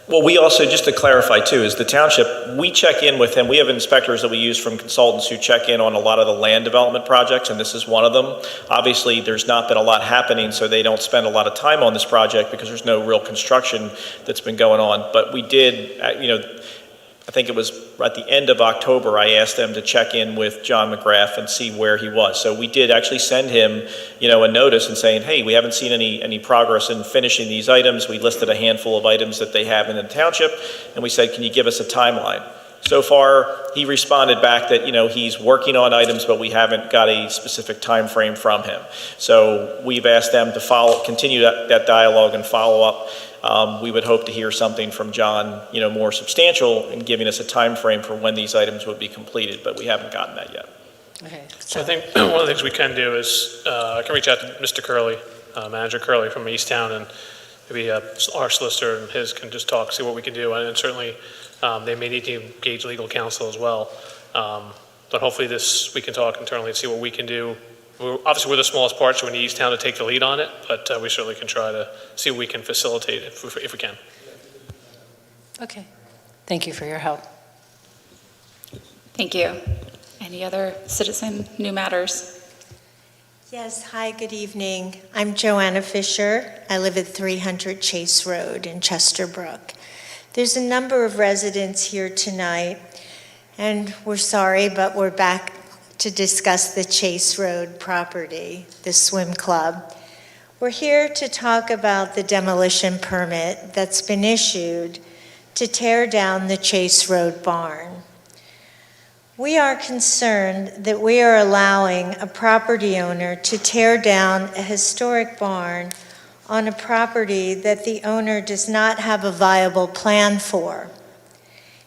Well, we also, just to clarify too, is the township, we check in with him. We have inspectors that we use from consultants who check in on a lot of the land development projects, and this is one of them. Obviously, there's not been a lot happening, so they don't spend a lot of time on this project because there's no real construction that's been going on. But we did, I think it was at the end of October, I asked them to check in with John McGrath and see where he was. So we did actually send him, a notice and saying, hey, we haven't seen any progress in finishing these items. We listed a handful of items that they have in the township, and we said, can you give us a timeline? So far, he responded back that, he's working on items, but we haven't got a specific time frame from him. So we've asked them to continue that dialogue and follow up. We would hope to hear something from John, more substantial in giving us a time frame for when these items would be completed, but we haven't gotten that yet. Okay. So I think one of the things we can do is I can reach out to Mr. Curley, Manager Curley from Easttown, and maybe our solicitor and his can just talk, see what we can do. And certainly they may need to engage legal counsel as well. But hopefully we can talk internally and see what we can do. Obviously, we're the smallest part, so we need Easttown to take the lead on it, but we certainly can try to see what we can facilitate if we can. Okay. Thank you for your help. Thank you. Any other citizen new matters? Yes, hi, good evening. I'm Joanna Fisher. I live at 300 Chase Road in Chesterbrook. There's a number of residents here tonight, and we're sorry, but we're back to discuss the Chase Road property, the swim club. We're here to talk about the demolition permit that's been issued to tear down the Chase Road barn. We are concerned that we are allowing a property owner to tear down a historic barn on a property that the owner does not have a viable plan for.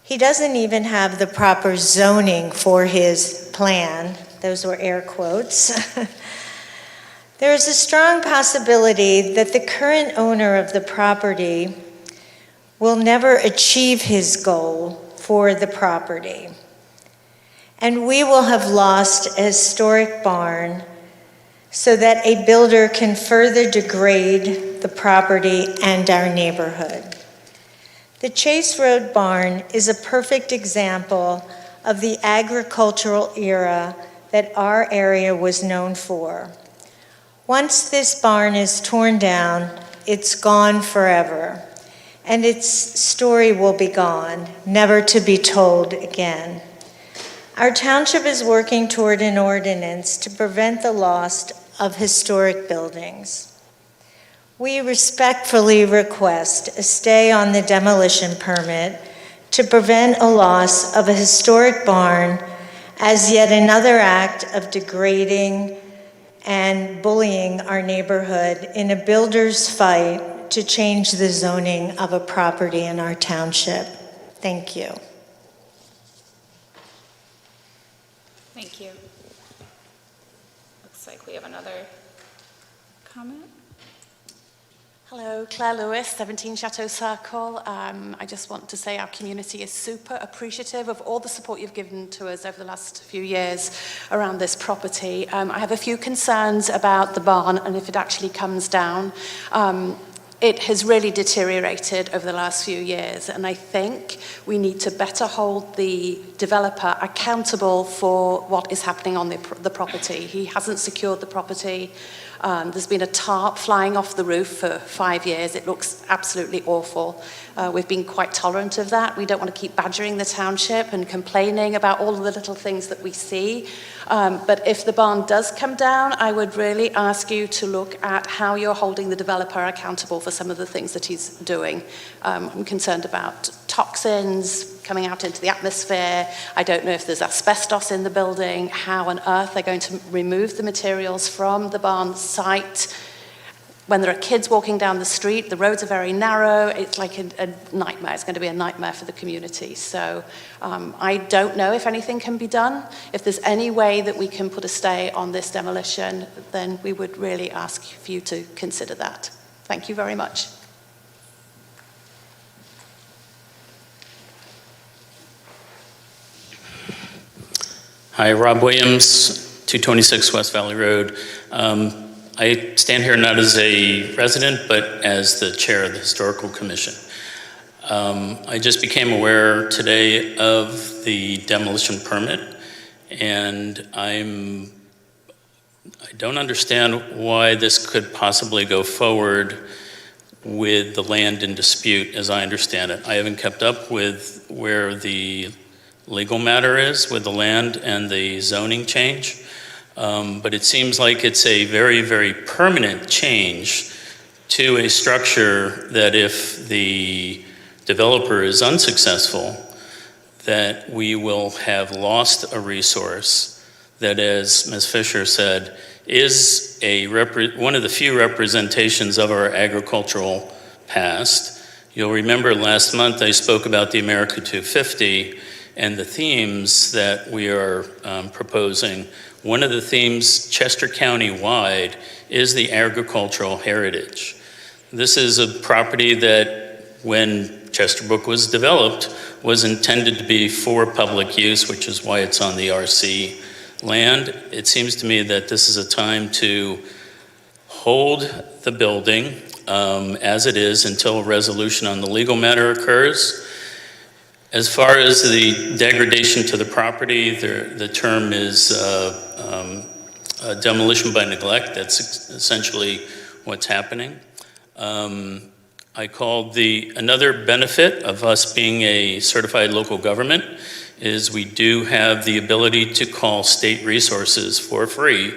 He doesn't even have the proper zoning for his plan. Those were air quotes. There is a strong possibility that the current owner of the property will never achieve his goal for the property. And we will have lost a historic barn so that a builder can further degrade the property and our neighborhood. The Chase Road barn is a perfect example of the agricultural era that our area was known for. Once this barn is torn down, it's gone forever, and its story will be gone, never to be told again. Our township is working toward an ordinance to prevent the loss of historic buildings. We respectfully request a stay on the demolition permit to prevent a loss of a historic barn as yet another act of degrading and bullying our neighborhood in a builder's fight to change the zoning of a property in our township. Thank you. Thank you. Looks like we have another comment. Hello, Claire Lewis, 17 Chateau Circle. I just want to say our community is super appreciative of all the support you've given to us over the last few years around this property. I have a few concerns about the barn and if it actually comes down. It has really deteriorated over the last few years, and I think we need to better hold the developer accountable for what is happening on the property. He hasn't secured the property. There's been a tarp flying off the roof for 5 years. It looks absolutely awful. We've been quite tolerant of that. We don't want to keep badgering the township and complaining about all of the little things that we see. But if the barn does come down, I would really ask you to look at how you're holding the developer accountable for some of the things that he's doing. I'm concerned about toxins coming out into the atmosphere. I don't know if there's asbestos in the building. How on earth they're going to remove the materials from the barn site? When there are kids walking down the street, the roads are very narrow. It's like a nightmare. It's going to be a nightmare for the community. So I don't know if anything can be done. If there's any way that we can put a stay on this demolition, then we would really ask for you to consider that. Thank you very much. Hi, Rob Williams, 226 West Valley Road. I stand here not as a resident, but as the chair of the Historical Commission. I just became aware today of the demolition permit, and I don't understand why this could possibly go forward with the land in dispute, as I understand it. I haven't kept up with where the legal matter is with the land and the zoning change. But it seems like it's a very, very permanent change to a structure that if the developer is unsuccessful, that we will have lost a resource that, as Ms. Fisher said, is one of the few representations of our agricultural past. You'll remember last month I spoke about the America 250 and the themes that we are proposing. One of the themes, Chester County-wide, is the agricultural heritage. This is a property that, when Chesterbrook was developed, was intended to be for public use, which is why it's on the RC land. It seems to me that this is a time to hold the building as it is until a resolution on the legal matter occurs. As far as the degradation to the property, the term is demolition by neglect. That's essentially what's happening. I called another benefit of us being a certified local government is we do have the ability to call state resources for free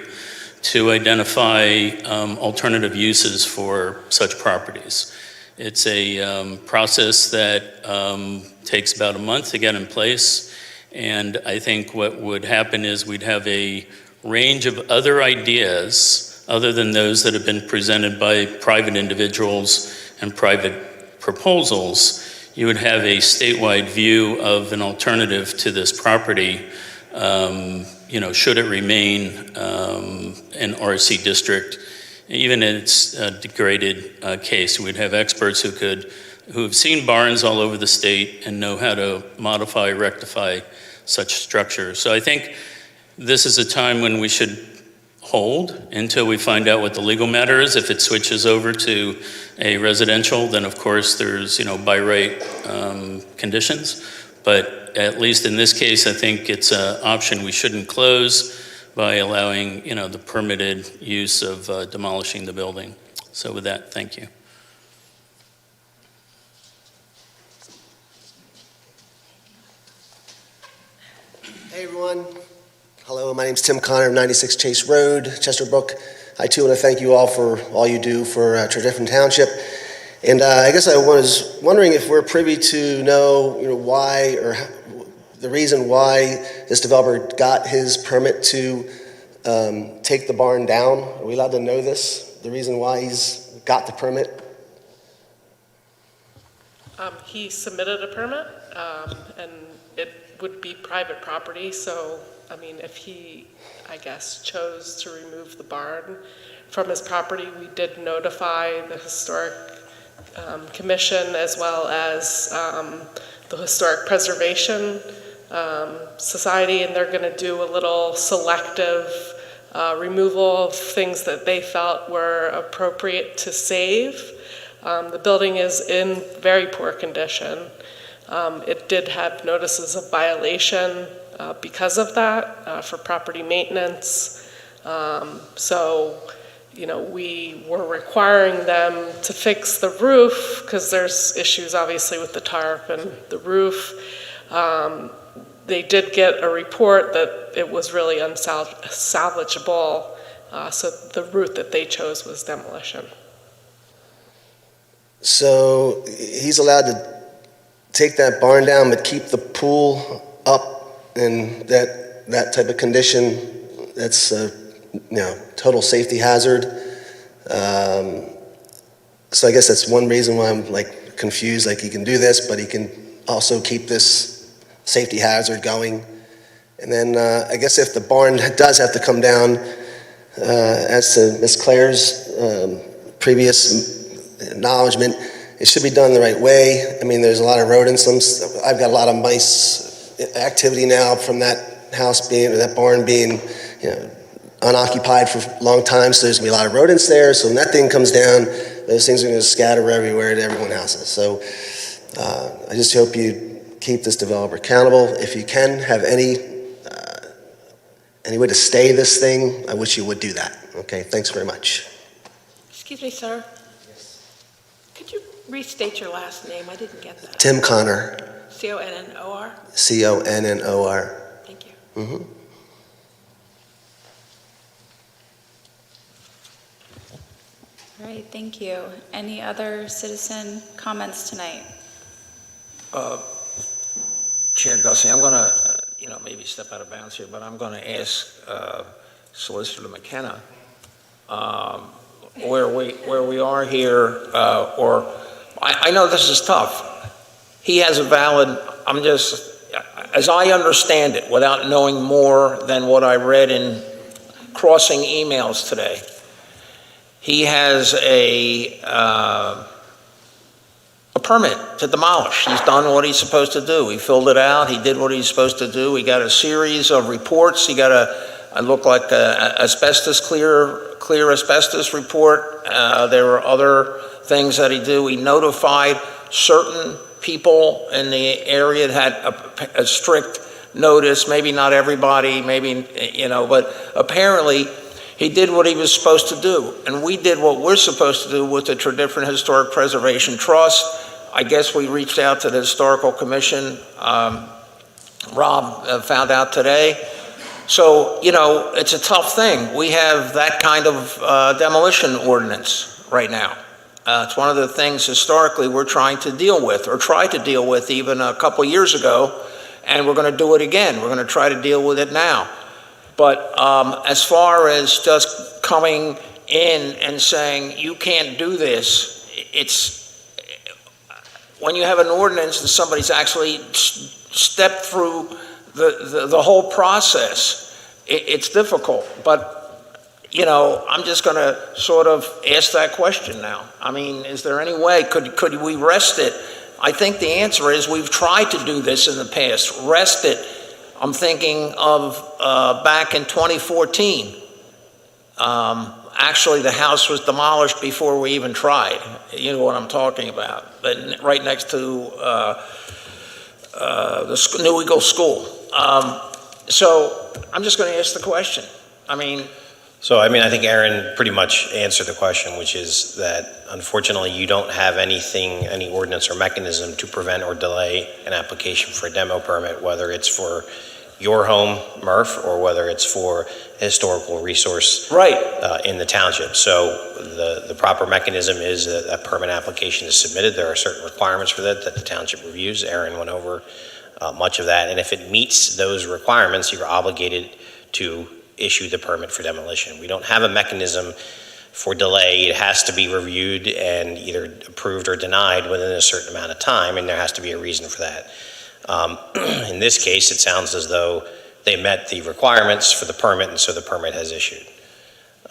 to identify alternative uses for such properties. It's a process that takes about a month to get in place, and I think what would happen is we'd have a range of other ideas other than those that have been presented by private individuals and private proposals. You would have a statewide view of an alternative to this property, should it remain an RC district, even in its degraded case. We'd have experts who have seen barns all over the state and know how to modify, rectify such structures. So I think this is a time when we should hold until we find out what the legal matter is. If it switches over to a residential, then of course there's, by right conditions. But at least in this case, I think it's an option we shouldn't close by allowing, the permitted use of demolishing the building. So with that, thank you. Hey everyone. Hello, my name's Tim Connor of 96 Chase Road, Chesterbrook. I too want to thank you all for all you do for Tredyffrin Township. And I guess I was wondering if we're privy to know, why or the reason why this developer got his permit to take the barn down. Are we allowed to know this? The reason why he's got the permit? He submitted a permit, and it would be private property, so if he, chose to remove the barn from his property, we did notify the Historic Commission as well as the Historic Preservation Society, and they're going to do a little selective removal of things that they felt were appropriate to save. The building is in very poor condition. It did have notices of violation because of that, for property maintenance. We were requiring them to fix the roof because there's issues obviously with the tarp and the roof. They did get a report that it was really unsalvageable, so the route that they chose was demolition. So he's allowed to take that barn down but keep the pool up in that type of condition? That's a total safety hazard. So I guess that's one reason why I'm confused. He can do this, but he can also keep this safety hazard going. And then I guess if the barn does have to come down, as to Ms. Claire's previous acknowledgement, it should be done the right way. There's a lot of rodents. I've got a lot of mice activity now from that house or that barn being, unoccupied for a long time. So there's gonna be a lot of rodents there. So when that thing comes down, those things are gonna scatter everywhere to everyone's houses. So I just hope you keep this developer accountable. If you can have any way to stay this thing, I wish you would do that. Okay, thanks very much. Excuse me, sir. Could you restate your last name? I didn't get that. Tim Connor. C-O-N-N-O-R? C-O-N-N-O-R. Thank you. Mm-hmm. All right, thank you. Any other citizen comments tonight? Chair Gussie. Gussie, I'm going to, maybe step out of bounds here, but I'm going to ask Solicitor McKenna where we are here, or I know this is tough. He has a valid, as I understand it, without knowing more than what I read in crossing emails today, he has a permit to demolish. He's done what he's supposed to do. He filled it out. He did what he's supposed to do. He got a series of reports. He got a look like a asbestos clear asbestos report. There were other things that he did. He notified certain people in the area that had a strict notice. Maybe not everybody, maybe, but apparently he did what he was supposed to do. And we did what we're supposed to do with the Tredyffrin Historic Preservation Trust. I guess we reached out to the Historical Commission. Rob found out today. So, it's a tough thing. We have that kind of demolition ordinance right now. It's one of the things historically we're trying to deal with, or tried to deal with even a couple years ago, and we're going to do it again. We're going to try to deal with it now. But as far as just coming in and saying, you can't do this, it's when you have an ordinance that somebody's actually stepped through the whole process, it's difficult. But, I'm just going to sort of ask that question now. I mean, is there any way, could we rest it? I think the answer is we've tried to do this in the past. Rest it. I'm thinking of back in 2014. Actually, the house was demolished before we even tried. You know what I'm talking about. But right next to the New Eagle School. So I'm just going to ask the question. I think Aaron pretty much answered the question, which is that unfortunately you don't have any ordinance or mechanism to prevent or delay an application for a demo permit, whether it's for your home, Murph, or whether it's for a historical resource in the township. So the proper mechanism is that a permit application is submitted. There are certain requirements for that the township reviews. Aaron went over much of that. And if it meets those requirements, you're obligated to issue the permit for demolition. We don't have a mechanism for delay. It has to be reviewed and either approved or denied within a certain amount of time, and there has to be a reason for that. In this case, it sounds as though they met the requirements for the permit, and so the permit has issued.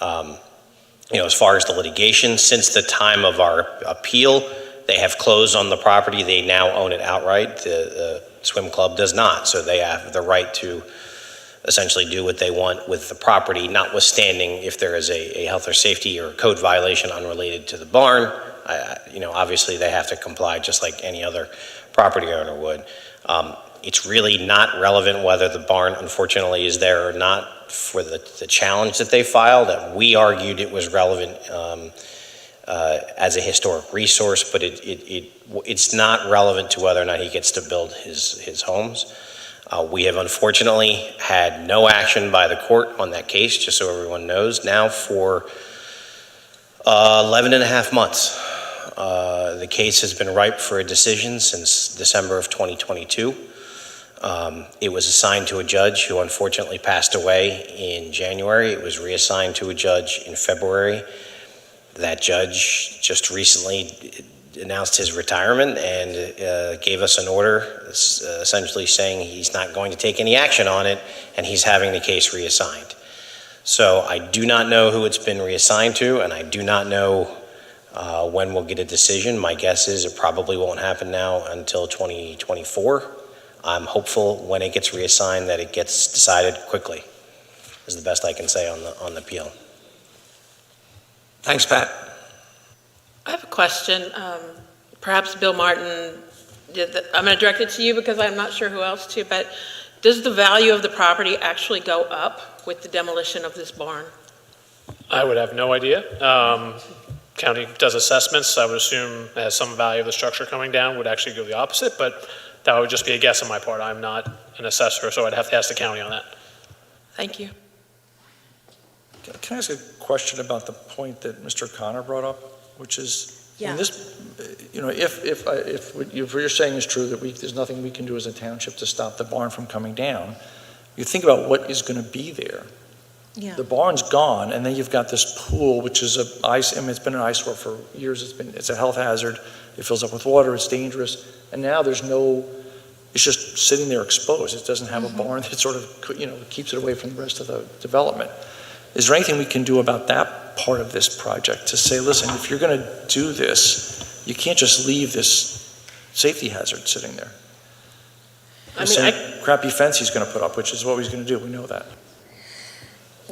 As far as the litigation, since the time of our appeal, they have closed on the property. They now own it outright. The swim club does not, so they have the right to essentially do what they want with the property, notwithstanding if there is a health or safety or code violation unrelated to the barn. Obviously they have to comply just like any other property owner would. It's really not relevant whether the barn unfortunately is there or not for the challenge that they filed. That we argued it was relevant as a historic resource, but it's not relevant to whether or not he gets to build his homes. We have unfortunately had no action by the court on that case, just so everyone knows, now for 11 and a half months. The case has been ripe for a decision since December of 2022. It was assigned to a judge who unfortunately passed away in January. It was reassigned to a judge in February. That judge just recently announced his retirement and gave us an order essentially saying he's not going to take any action on it and he's having the case reassigned. So I do not know who it's been reassigned to, and I do not know when we'll get a decision. My guess is it probably won't happen now until 2024. I'm hopeful when it gets reassigned that it gets decided quickly, is the best I can say on the appeal. Thanks, Pat. I have a question. Perhaps Bill Martin, I'm going to direct it to you because I'm not sure who else to, but does the value of the property actually go up with the demolition of this barn? I would have no idea. County does assessments. I would assume as some value of the structure coming down would actually go the opposite, but that would just be a guess on my part. I'm not an assessor, so I'd have to ask the county on that. Thank you. Can I ask a question about the point that Mr. Connor brought up, which is Yeah. This, if what you're saying is true, that there's nothing we can do as a township to stop the barn from coming down, you think about what is going to be there. Yeah. The barn's gone, and then you've got this pool, which is it's been an eyesore for years. It's a health hazard. It fills up with water. It's dangerous. And now it's just sitting there exposed. It doesn't have a barn that sort of, keeps it away from the rest of the development. Is there anything we can do about that part of this project to say, listen, if you're going to do this, you can't just leave this safety hazard sitting there? Crappy fence he's going to put up, which is what he's going to do. We know that.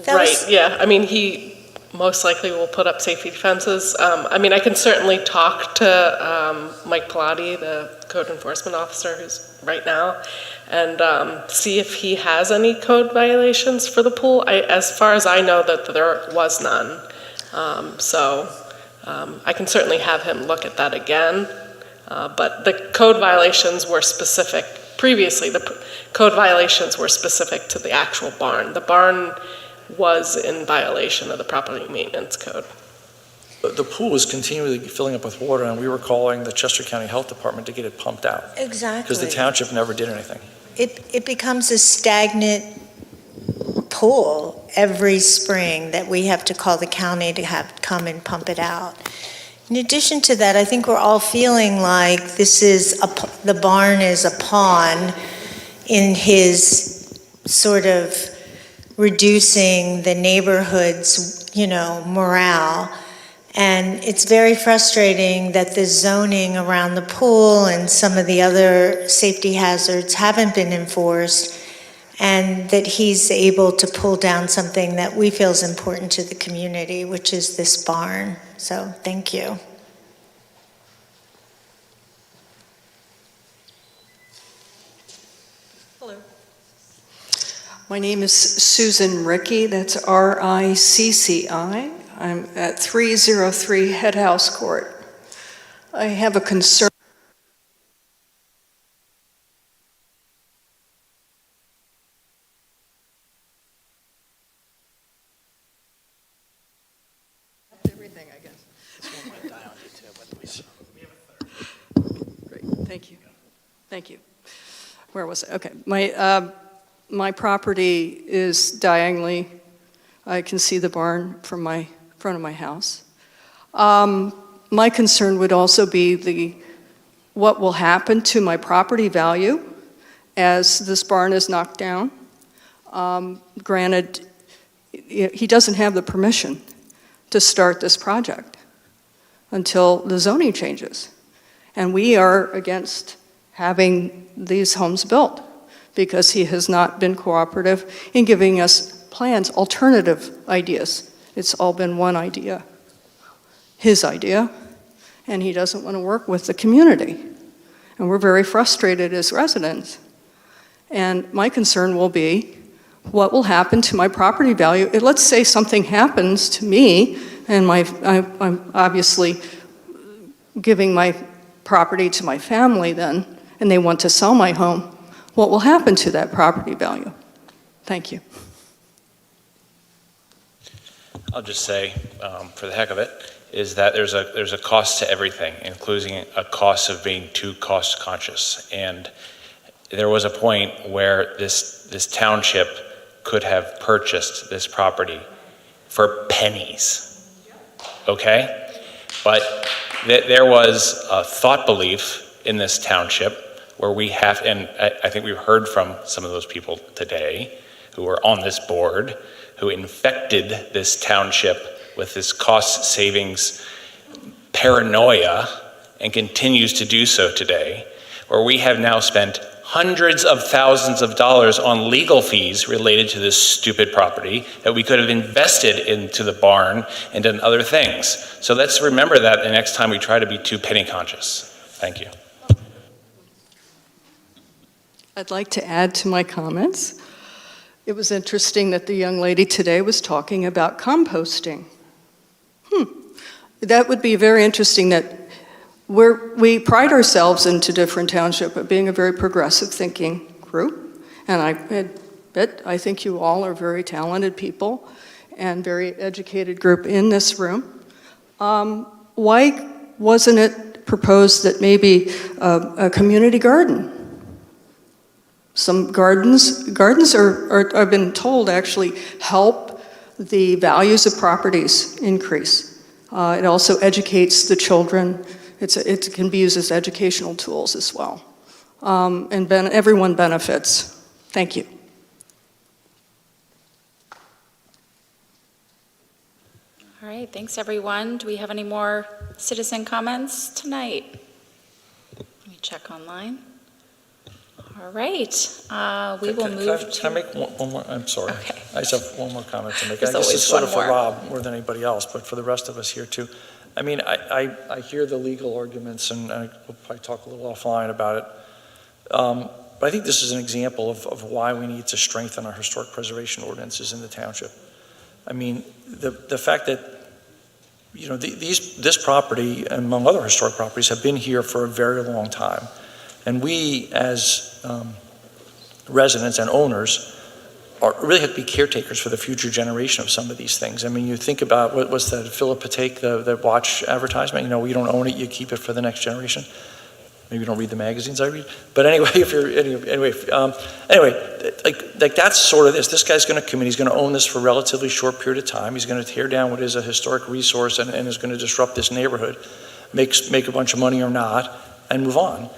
Right, yeah. I mean, he most likely will put up safety fences. I can certainly talk to Mike Pilati, the code enforcement officer who's right now, and see if he has any code violations for the pool. As far as I know, that there was none. I can certainly have him look at that again. But the code violations were specific. Previously, the code violations were specific to the actual barn. The barn was in violation of the property maintenance code. The pool was continually filling up with water, and we were calling the Chester County Health Department to get it pumped out. Exactly. Because the township never did anything. It becomes a stagnant pool every spring that we have to call the county to have come and pump it out. In addition to that, I think we're all feeling like the barn is a pawn in his sort of reducing the neighborhood's, morale. And it's very frustrating that the zoning around the pool and some of the other safety hazards haven't been enforced, and that he's able to pull down something that we feel is important to the community, which is this barn. So thank you. Hello. My name is Susan Rickey. That's R-I-C-C-I. I'm at 303 Head House Court. I have a concern. Everything, I guess. Great, thank you. Thank you. Where was it? Okay, my property is diagonally. I can see the barn from my front of my house. My concern would also be what will happen to my property value as this barn is knocked down. Granted, he doesn't have the permission to start this project until the zoning changes. And we are against having these homes built because he has not been cooperative in giving us plans, alternative ideas. It's all been one idea, his idea, and he doesn't want to work with the community. And we're very frustrated as residents. And my concern will be, what will happen to my property value? Let's say something happens to me, and I'm obviously giving my property to my family then, and they want to sell my home. What will happen to that property value? Thank you. I'll just say, for the heck of it, is that there's a cost to everything, including a cost of being too cost conscious. And there was a point where this township could have purchased this property for pennies, okay? But there was a thought belief in this township where we have, and I think we've heard from some of those people today who are on this board, who infected this township with this cost savings paranoia and continues to do so today, where we have now spent hundreds of thousands of dollars on legal fees related to this stupid property that we could have invested into the barn and done other things. So let's remember that the next time we try to be too penny conscious. Thank you. I'd like to add to my comments. It was interesting that the young lady today was talking about composting. That would be very interesting. That we pride ourselves into Different Township of being a very progressive thinking group, and I think you all are very talented people and very educated group in this room. Why wasn't it proposed that maybe a community garden? Some gardens are, I've been told, actually help the values of properties increase. It also educates the children. It can be used as educational tools as well. And everyone benefits. Thank you. All right, thanks, everyone. Do we have any more citizen comments tonight? Let me check online. All right, we will move to... Can I make one more? I'm sorry. Okay. I just have one more comment to make. There's I guess always it's sort one of for more. Rob more than anybody else, but for the rest of us here too. I mean, I hear the legal arguments, and we'll probably talk a little offline about it. But I think this is an example of why we need to strengthen our historic preservation ordinances in the township. I mean, the fact that, you know, this property, among other historic properties, have been here for a very long time. And we, as residents and owners, really have to be caretakers for the future generation of some of these things. I mean, you think about, what's that, Philip Patek, the watch advertisement? You know, you don't own it, you keep it for the next generation. Maybe you don't read the magazines I read. But anyway, like that's sort of this. This guy's going to come in, he's going to own this for a relatively short period of time. He's going to tear down what is a historic resource and is going to disrupt this neighborhood, make a bunch of money or not, and move on.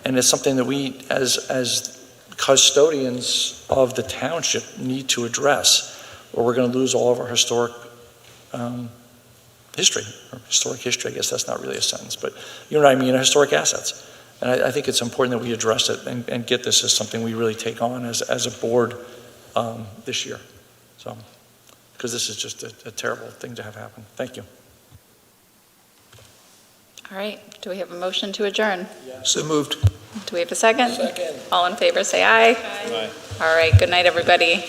And it's something that we, as custodians of the township, need to address, or we're going to lose all of our historic history, or historic history. I guess that's not really a sentence, but you know what I mean, historic assets. And I think it's important that we address it and get this as something we really take on as a board this year. So, because this is just a terrible thing to have happen. Thank you. All right, do we have a motion to adjourn? So moved. Do we have a second? Second. All in favor, say aye. Aye. All right, good night, everybody.